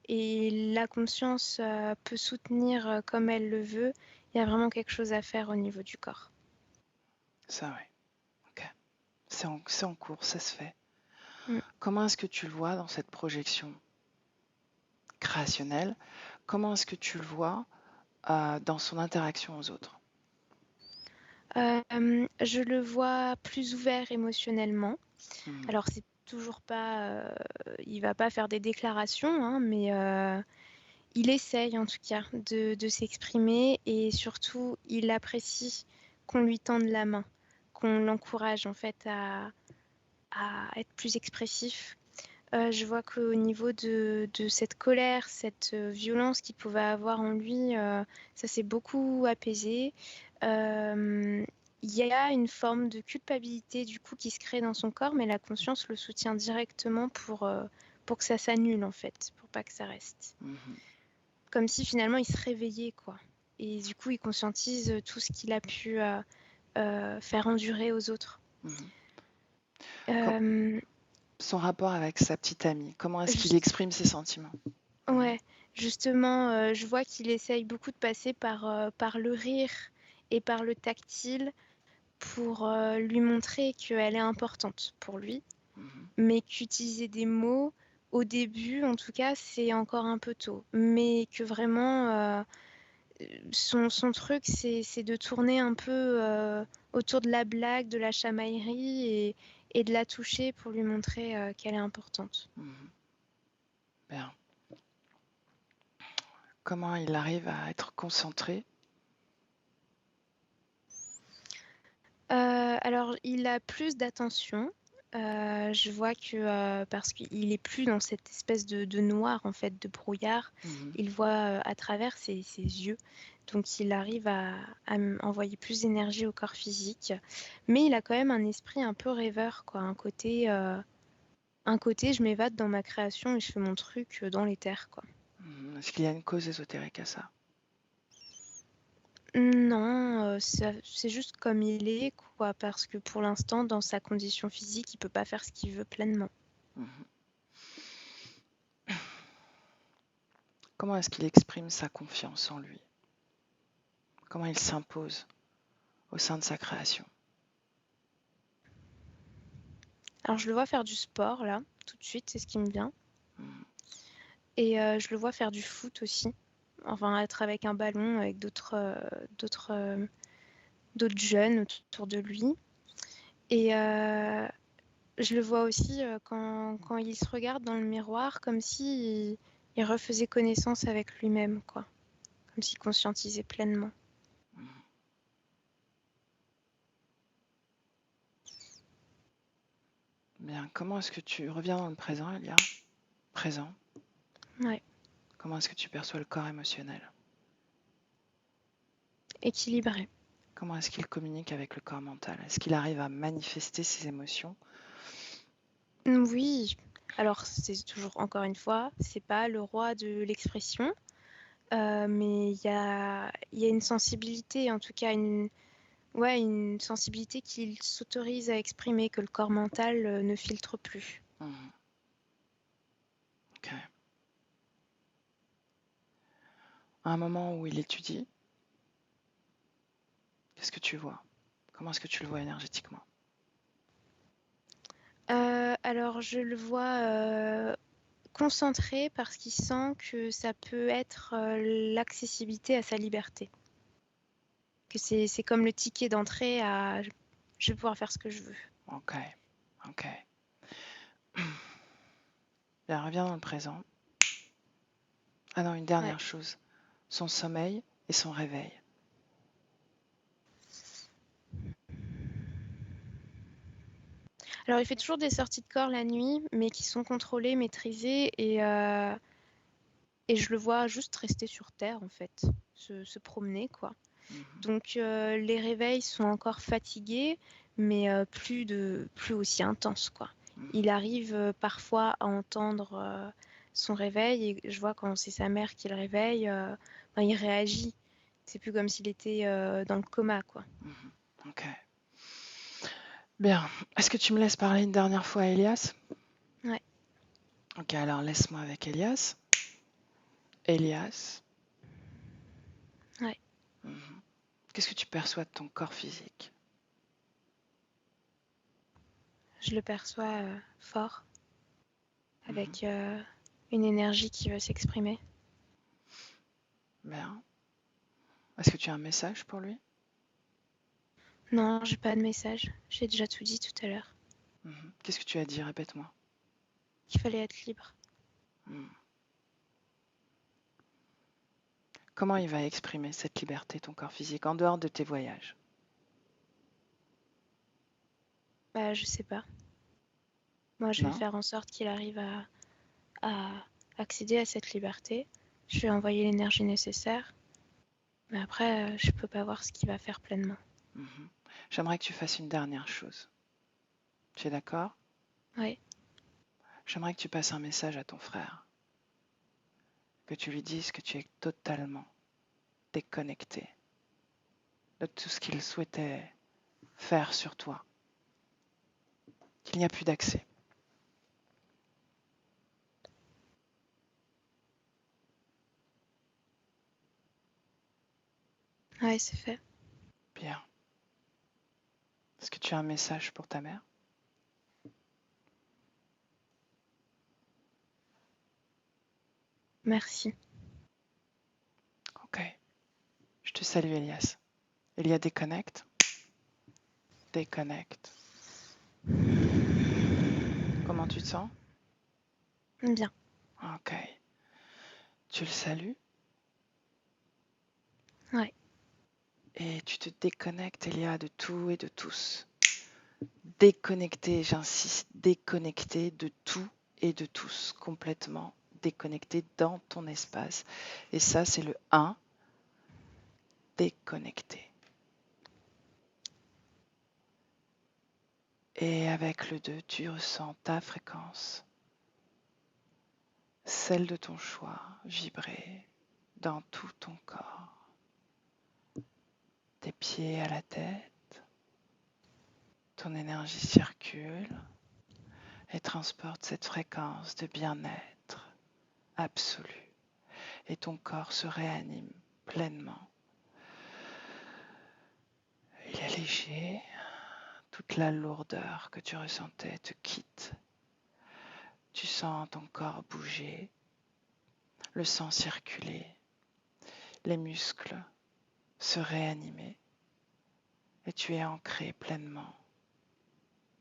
Et la conscience peut soutenir comme elle le veut. Il y a vraiment quelque chose à faire au niveau du corps. Ça, oui. Ok. C'est en cours, ça se fait. Mm. Comment est-ce que tu le vois dans cette projection créationnelle? Comment est-ce que tu le vois dans son interaction aux autres? Je le vois plus ouvert émotionnellement. Mhm. Alors c'est toujours pas, il va pas faire des déclarations, hein, mais il essaye en tout cas de s'exprimer et surtout il apprécie qu'on lui tende la main, qu'on l'encourage en fait à être plus expressif. Je vois qu'au niveau de cette colère, cette violence qu'il pouvait avoir en lui, ça s'est beaucoup apaisé. Euh, Il y a une forme de culpabilité du coup qui se crée dans son corps, mais la conscience le soutient directement pour que ça s'annule en fait, pour pas que ça reste. Mhm. Comme si finalement il se réveillait quoi. Et du coup il conscientise tout ce qu'il a pu faire endurer aux autres. Mhm. Com- Euh, Son rapport avec sa petite amie, comment est-ce qu'il juste, exprime ses sentiments? ouais, justement, je vois qu'il essaye beaucoup de passer par le rire et par le tactile pour lui montrer qu'elle est importante pour lui, Mhm. mais qu'utiliser des mots, au début en tout cas, c'est encore un peu tôt. Mais que vraiment, son truc, c'est de tourner un peu autour de la blague, de la chamaillerie et de la toucher pour lui montrer qu'elle est importante. Mhm. Bien. Comment il arrive à être concentré? Alors, il a plus d'attention. Je vois que parce qu'il est plus dans cette espèce de noir, en fait, de brouillard, Mhm. il voit à travers ses yeux. Donc, il arrive à envoyer plus d'énergie au corps physique. Mais il a quand même un esprit un peu rêveur, quoi. Un côté, je m'évade dans ma création et je fais mon truc dans les terres, quoi. Mhm. Est-ce qu'il y a une cause ésotérique à ça? Non, c'est juste comme il est, quoi, parce que pour l'instant, dans sa condition physique, il peut pas faire ce qu'il veut pleinement. Mhm. Comment est-ce qu'il exprime sa confiance en lui? Comment il s'impose au sein de sa création? Alors, je le vois faire du sport, là, tout de suite, c'est ce qui me vient. Mhm. Et je le vois faire du foot aussi. Enfin, être avec un ballon, avec d'autres, d'autres jeunes autour de lui. Et je le vois aussi quand il se regarde dans le miroir, comme si il refaisait connaissance avec lui-même, quoi. Comme s'il conscientisait pleinement. Mhm. Bien. Comment est-ce que tu reviens dans le présent, Elia? Présent. Ouais. Comment est-ce que tu perçois le corps émotionnel? Équilibré. Comment est-ce qu'il communique avec le corps mental? Est-ce qu'il arrive à manifester ses émotions? Oui. Alors, c'est toujours, encore une fois, c'est pas le roi de l'expression, mais il y a une sensibilité, en tout cas ouais, une sensibilité qu'il s'autorise à exprimer, que le corps mental ne filtre plus. Mhm. Ok. À un moment où il étudie, qu'est-ce que tu vois? Comment est-ce que tu le vois énergétiquement? Alors, je le vois concentré parce qu'il sent que ça peut être l'accessibilité à sa liberté. Que c'est comme le ticket d'entrée à je vais pouvoir faire ce que je veux. Ok. Ok. Bien, reviens dans le présent. Ah non, une Ouais. dernière chose. Son sommeil et son réveil. Alors, il fait toujours des sorties de corps la nuit, mais qui sont contrôlées, maîtrisées, et je le vois juste rester sur Terre, en fait, se promener, quoi. Mhm. Donc, les réveils sont encore fatigués, mais plus aussi intenses, quoi. Mhm. Il arrive parfois à entendre son réveil, et je vois quand c'est sa mère qui le réveille, ben, il réagit. C'est plus comme s'il était dans le coma, quoi. Mhm. Ok. Bien. Est-ce que tu me laisses parler une dernière fois à Elias? Ouais. Ok, alors laisse-moi avec Elias. Elias. Ouais. Mhm. Qu'est-ce que tu perçois de ton corps physique? Je le perçois fort. Mhm. avec une énergie qui veut s'exprimer. Bien. Est-ce que tu as un message pour lui? Non, j'ai pas de message. J'ai déjà tout dit tout à l'heure. Mhm. Qu'est-ce que tu as dit? Répète-moi. Qu'il fallait être libre. Mhm. Comment il va exprimer cette liberté, ton corps physique, en dehors de tes voyages? Bah, je sais pas. Moi, je vais Non? faire en sorte qu'il arrive à accéder à cette liberté. Je vais envoyer l'énergie nécessaire. Mais après, je peux pas voir ce qu'il va faire pleinement. Mhm. J'aimerais que tu fasses une dernière chose. Tu es d'accord? Oui, J'aimerais que tu passes un message à ton frère, que tu lui dises que tu es totalement déconnecté de tout ce qu'il souhaitait faire sur toi, qu'il n'y a plus d'accès. ouais, c'est fait. Bien. Est-ce que tu as un message pour ta mère? Merci. Ok. Je te salue, Elias. Elia, déconnecte. Déconnecte. Comment tu te sens? Bien. Ok. Tu le salues Ouais. et tu te déconnectes, Elia, de tout et de tous. Déconnecté, j'insiste, déconnecté de tout et de tous, complètement déconnecté dans ton espace. Et ça, c'est le 1, déconnecté. Et avec le 2, tu ressens ta fréquence, celle de ton choix, vibrer dans tout ton corps, des pieds à la tête. Ton énergie circule et transporte cette fréquence de bien-être absolu. Et ton corps se réanime pleinement. Il est léger. Toute la lourdeur que tu ressentais te quitte. Tu sens ton corps bouger, le sang circuler, les muscles se réanimer et tu es ancré pleinement.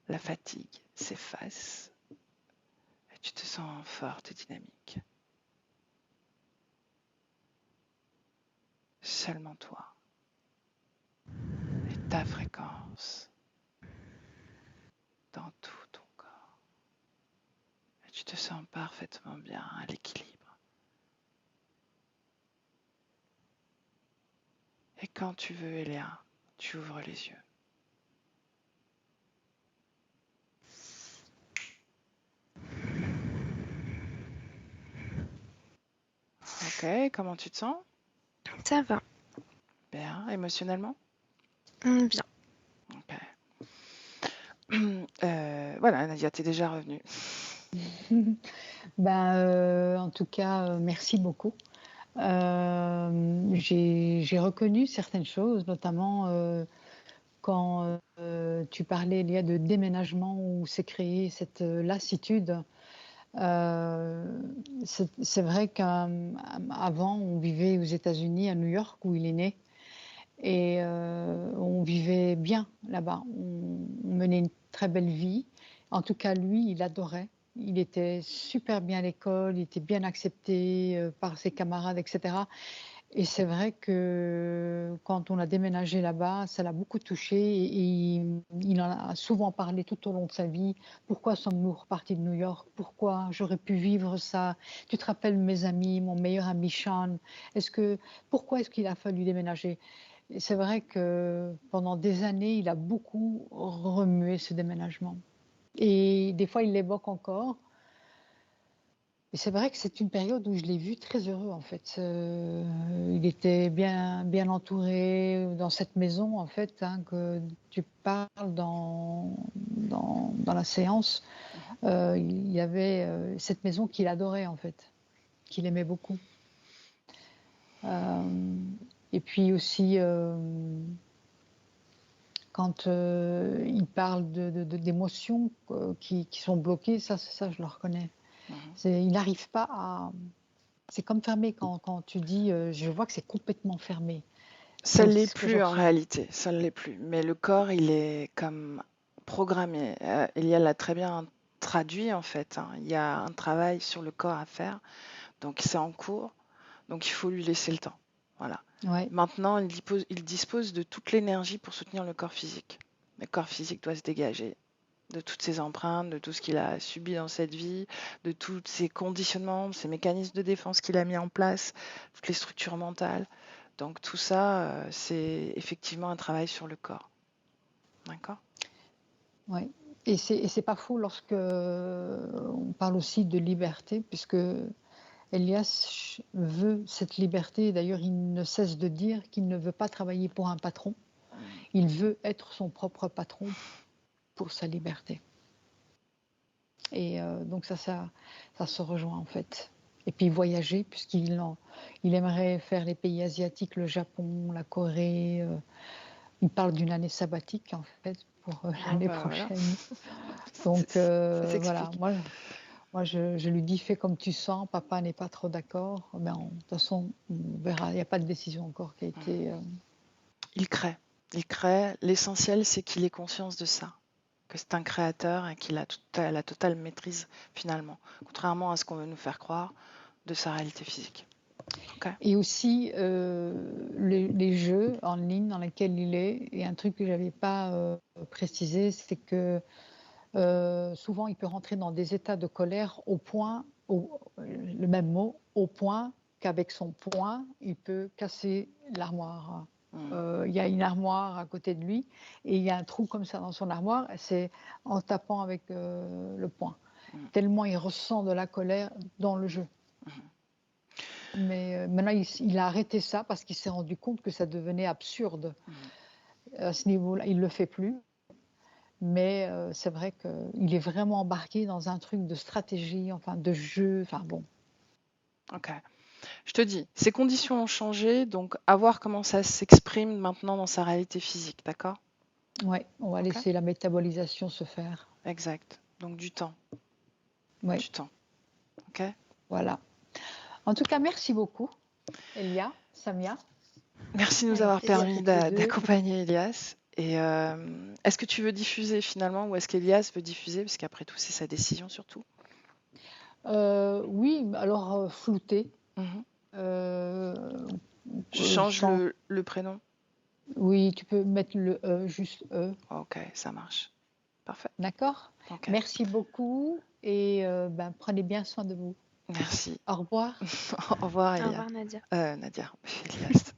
La fatigue s'efface et tu te sens forte et dynamique. Seulement toi et ta fréquence dans tout ton corps. Et tu te sens parfaitement bien à l'équilibre. Et quand tu veux, Eléa, tu ouvres les yeux. Ok, comment tu te sens? Ça va. Bien, émotionnellement? Bien. Ok. Voilà, Nadia, t'es déjà revenue. Ben, en tout cas, merci beaucoup. J'ai reconnu certaines choses, notamment, quand, tu parlais, il y a de déménagement où s'est créée cette, lassitude. C'est vrai qu'avant, on vivait aux États-Unis, à New York, où il est né et on vivait bien là-bas. On menait une très belle vie. En tout cas, lui, il adorait. Il était super bien à l'école, il était bien accepté, par ses camarades et cetera et c'est vrai que quand on a déménagé là-bas, ça l'a beaucoup touché et il en a souvent parlé tout au long de sa vie. «Pourquoi sommes-nous repartis de New York? Pourquoi? J'aurais pu vivre ça. Tu te rappelles mes amis, mon meilleur ami Sean? Est-ce que pourquoi est-ce qu'il a fallu déménager?» Et c'est vrai que pendant des années, il a beaucoup remué ce déménagement et des fois, il l'évoque encore et c'est vrai que c'est une période où je l'ai vu très heureux en fait. Il était bien entouré dans cette maison en fait, hein, que tu parles dans la séance. Il y avait, cette maison qu'il adorait en fait, qu'il aimait beaucoup. Hem et puis aussi, quand, il parle d'émotions, qui sont bloquées, ça je le reconnais. Mhm. Il n'arrive pas à... C'est comme fermé quand tu dis, je vois que c'est complètement fermé. Ça C'est l'est ce que je plus en ressens. réalité, ça ne l'est plus. Mais le corps, il est comme programmé. Elia l'a très bien traduit en fait, hein. Il y a un travail sur le corps à faire, donc c'est en cours, donc il faut lui laisser le temps. Voilà. Ouais, Maintenant, il dispose de toute l'énergie pour soutenir le corps physique. Le corps physique doit se dégager de toutes ses empreintes, de tout ce qu'il a subi dans cette vie, de tous ses conditionnements, ses mécanismes de défense qu'il a mis en place, toutes les structures mentales. Donc tout ça, c'est effectivement un travail sur le corps. D'accord? ouais. Et c'est pas fou lorsque on parle aussi de liberté, puisque Elias veut cette liberté. D'ailleurs, il ne cesse de dire qu'il ne veut pas travailler pour un patron. Il veut être son propre patron pour sa liberté. Et donc ça se rejoint en fait. Et puis voyager, il aimerait faire les pays asiatiques, le Japon, la Corée. Il parle d'une année sabbatique en fait pour Bon, l'année bah voilà, prochaine. Donc ça voilà, s'explique. moi je lui dis fais comme tu sens, papa n'est pas trop d'accord. Mais de toute façon, on verra, il n'y a pas de décision encore qui a été... Il crée. Il crée. L'essentiel, c'est qu'il ait conscience de ça, que c'est un créateur et qu'il a la totale maîtrise finalement, contrairement à ce qu'on veut nous faire croire de sa réalité physique. Ok. Et aussi les jeux en ligne dans lesquels il est. Et un truc que je n'avais pas précisé, c'est que souvent il peut rentrer dans des états de colère le même mot, au point qu'avec son poing, il peut casser l'armoire. Il y a une armoire à côté de lui et il y a un trou comme ça dans son armoire. C'est en tapant avec le poing. Tellement il ressent de la colère dans le jeu. Mais maintenant, il a arrêté ça parce qu'il s'est rendu compte que ça devenait absurde. À ce niveau-là, il ne le fait plus. Mais c'est vrai qu'il est vraiment embarqué dans un truc de stratégie, enfin de jeu, enfin bon. Ok. Je te dis, ses conditions ont changé, donc à voir comment ça s'exprime maintenant dans sa réalité physique, d'accord? Ouais, on va Ok. laisser la métabolisation se faire. Exact. Donc du temps. Ouais, Du temps. Ok. voilà. En tout cas, merci beaucoup, Elia, Samia. Merci de nous Avec avoir À plaisir. permis toutes les deux. d'accompagner Elias. Et est-ce que tu veux diffuser finalement ou est-ce qu'Elias veut diffuser? Parce qu'après tout, c'est sa décision surtout. Oui, alors flouté. Mhm. Euh, Je change sans- le prénom. Oui, tu peux mettre le E, juste E. Ok, ça marche. Parfait. D'accord? Ok. Merci beaucoup et prenez bien soin de vous. Merci. Au revoir. Au revoir, Au Elia. revoir, Nadia. Nadia. Elias.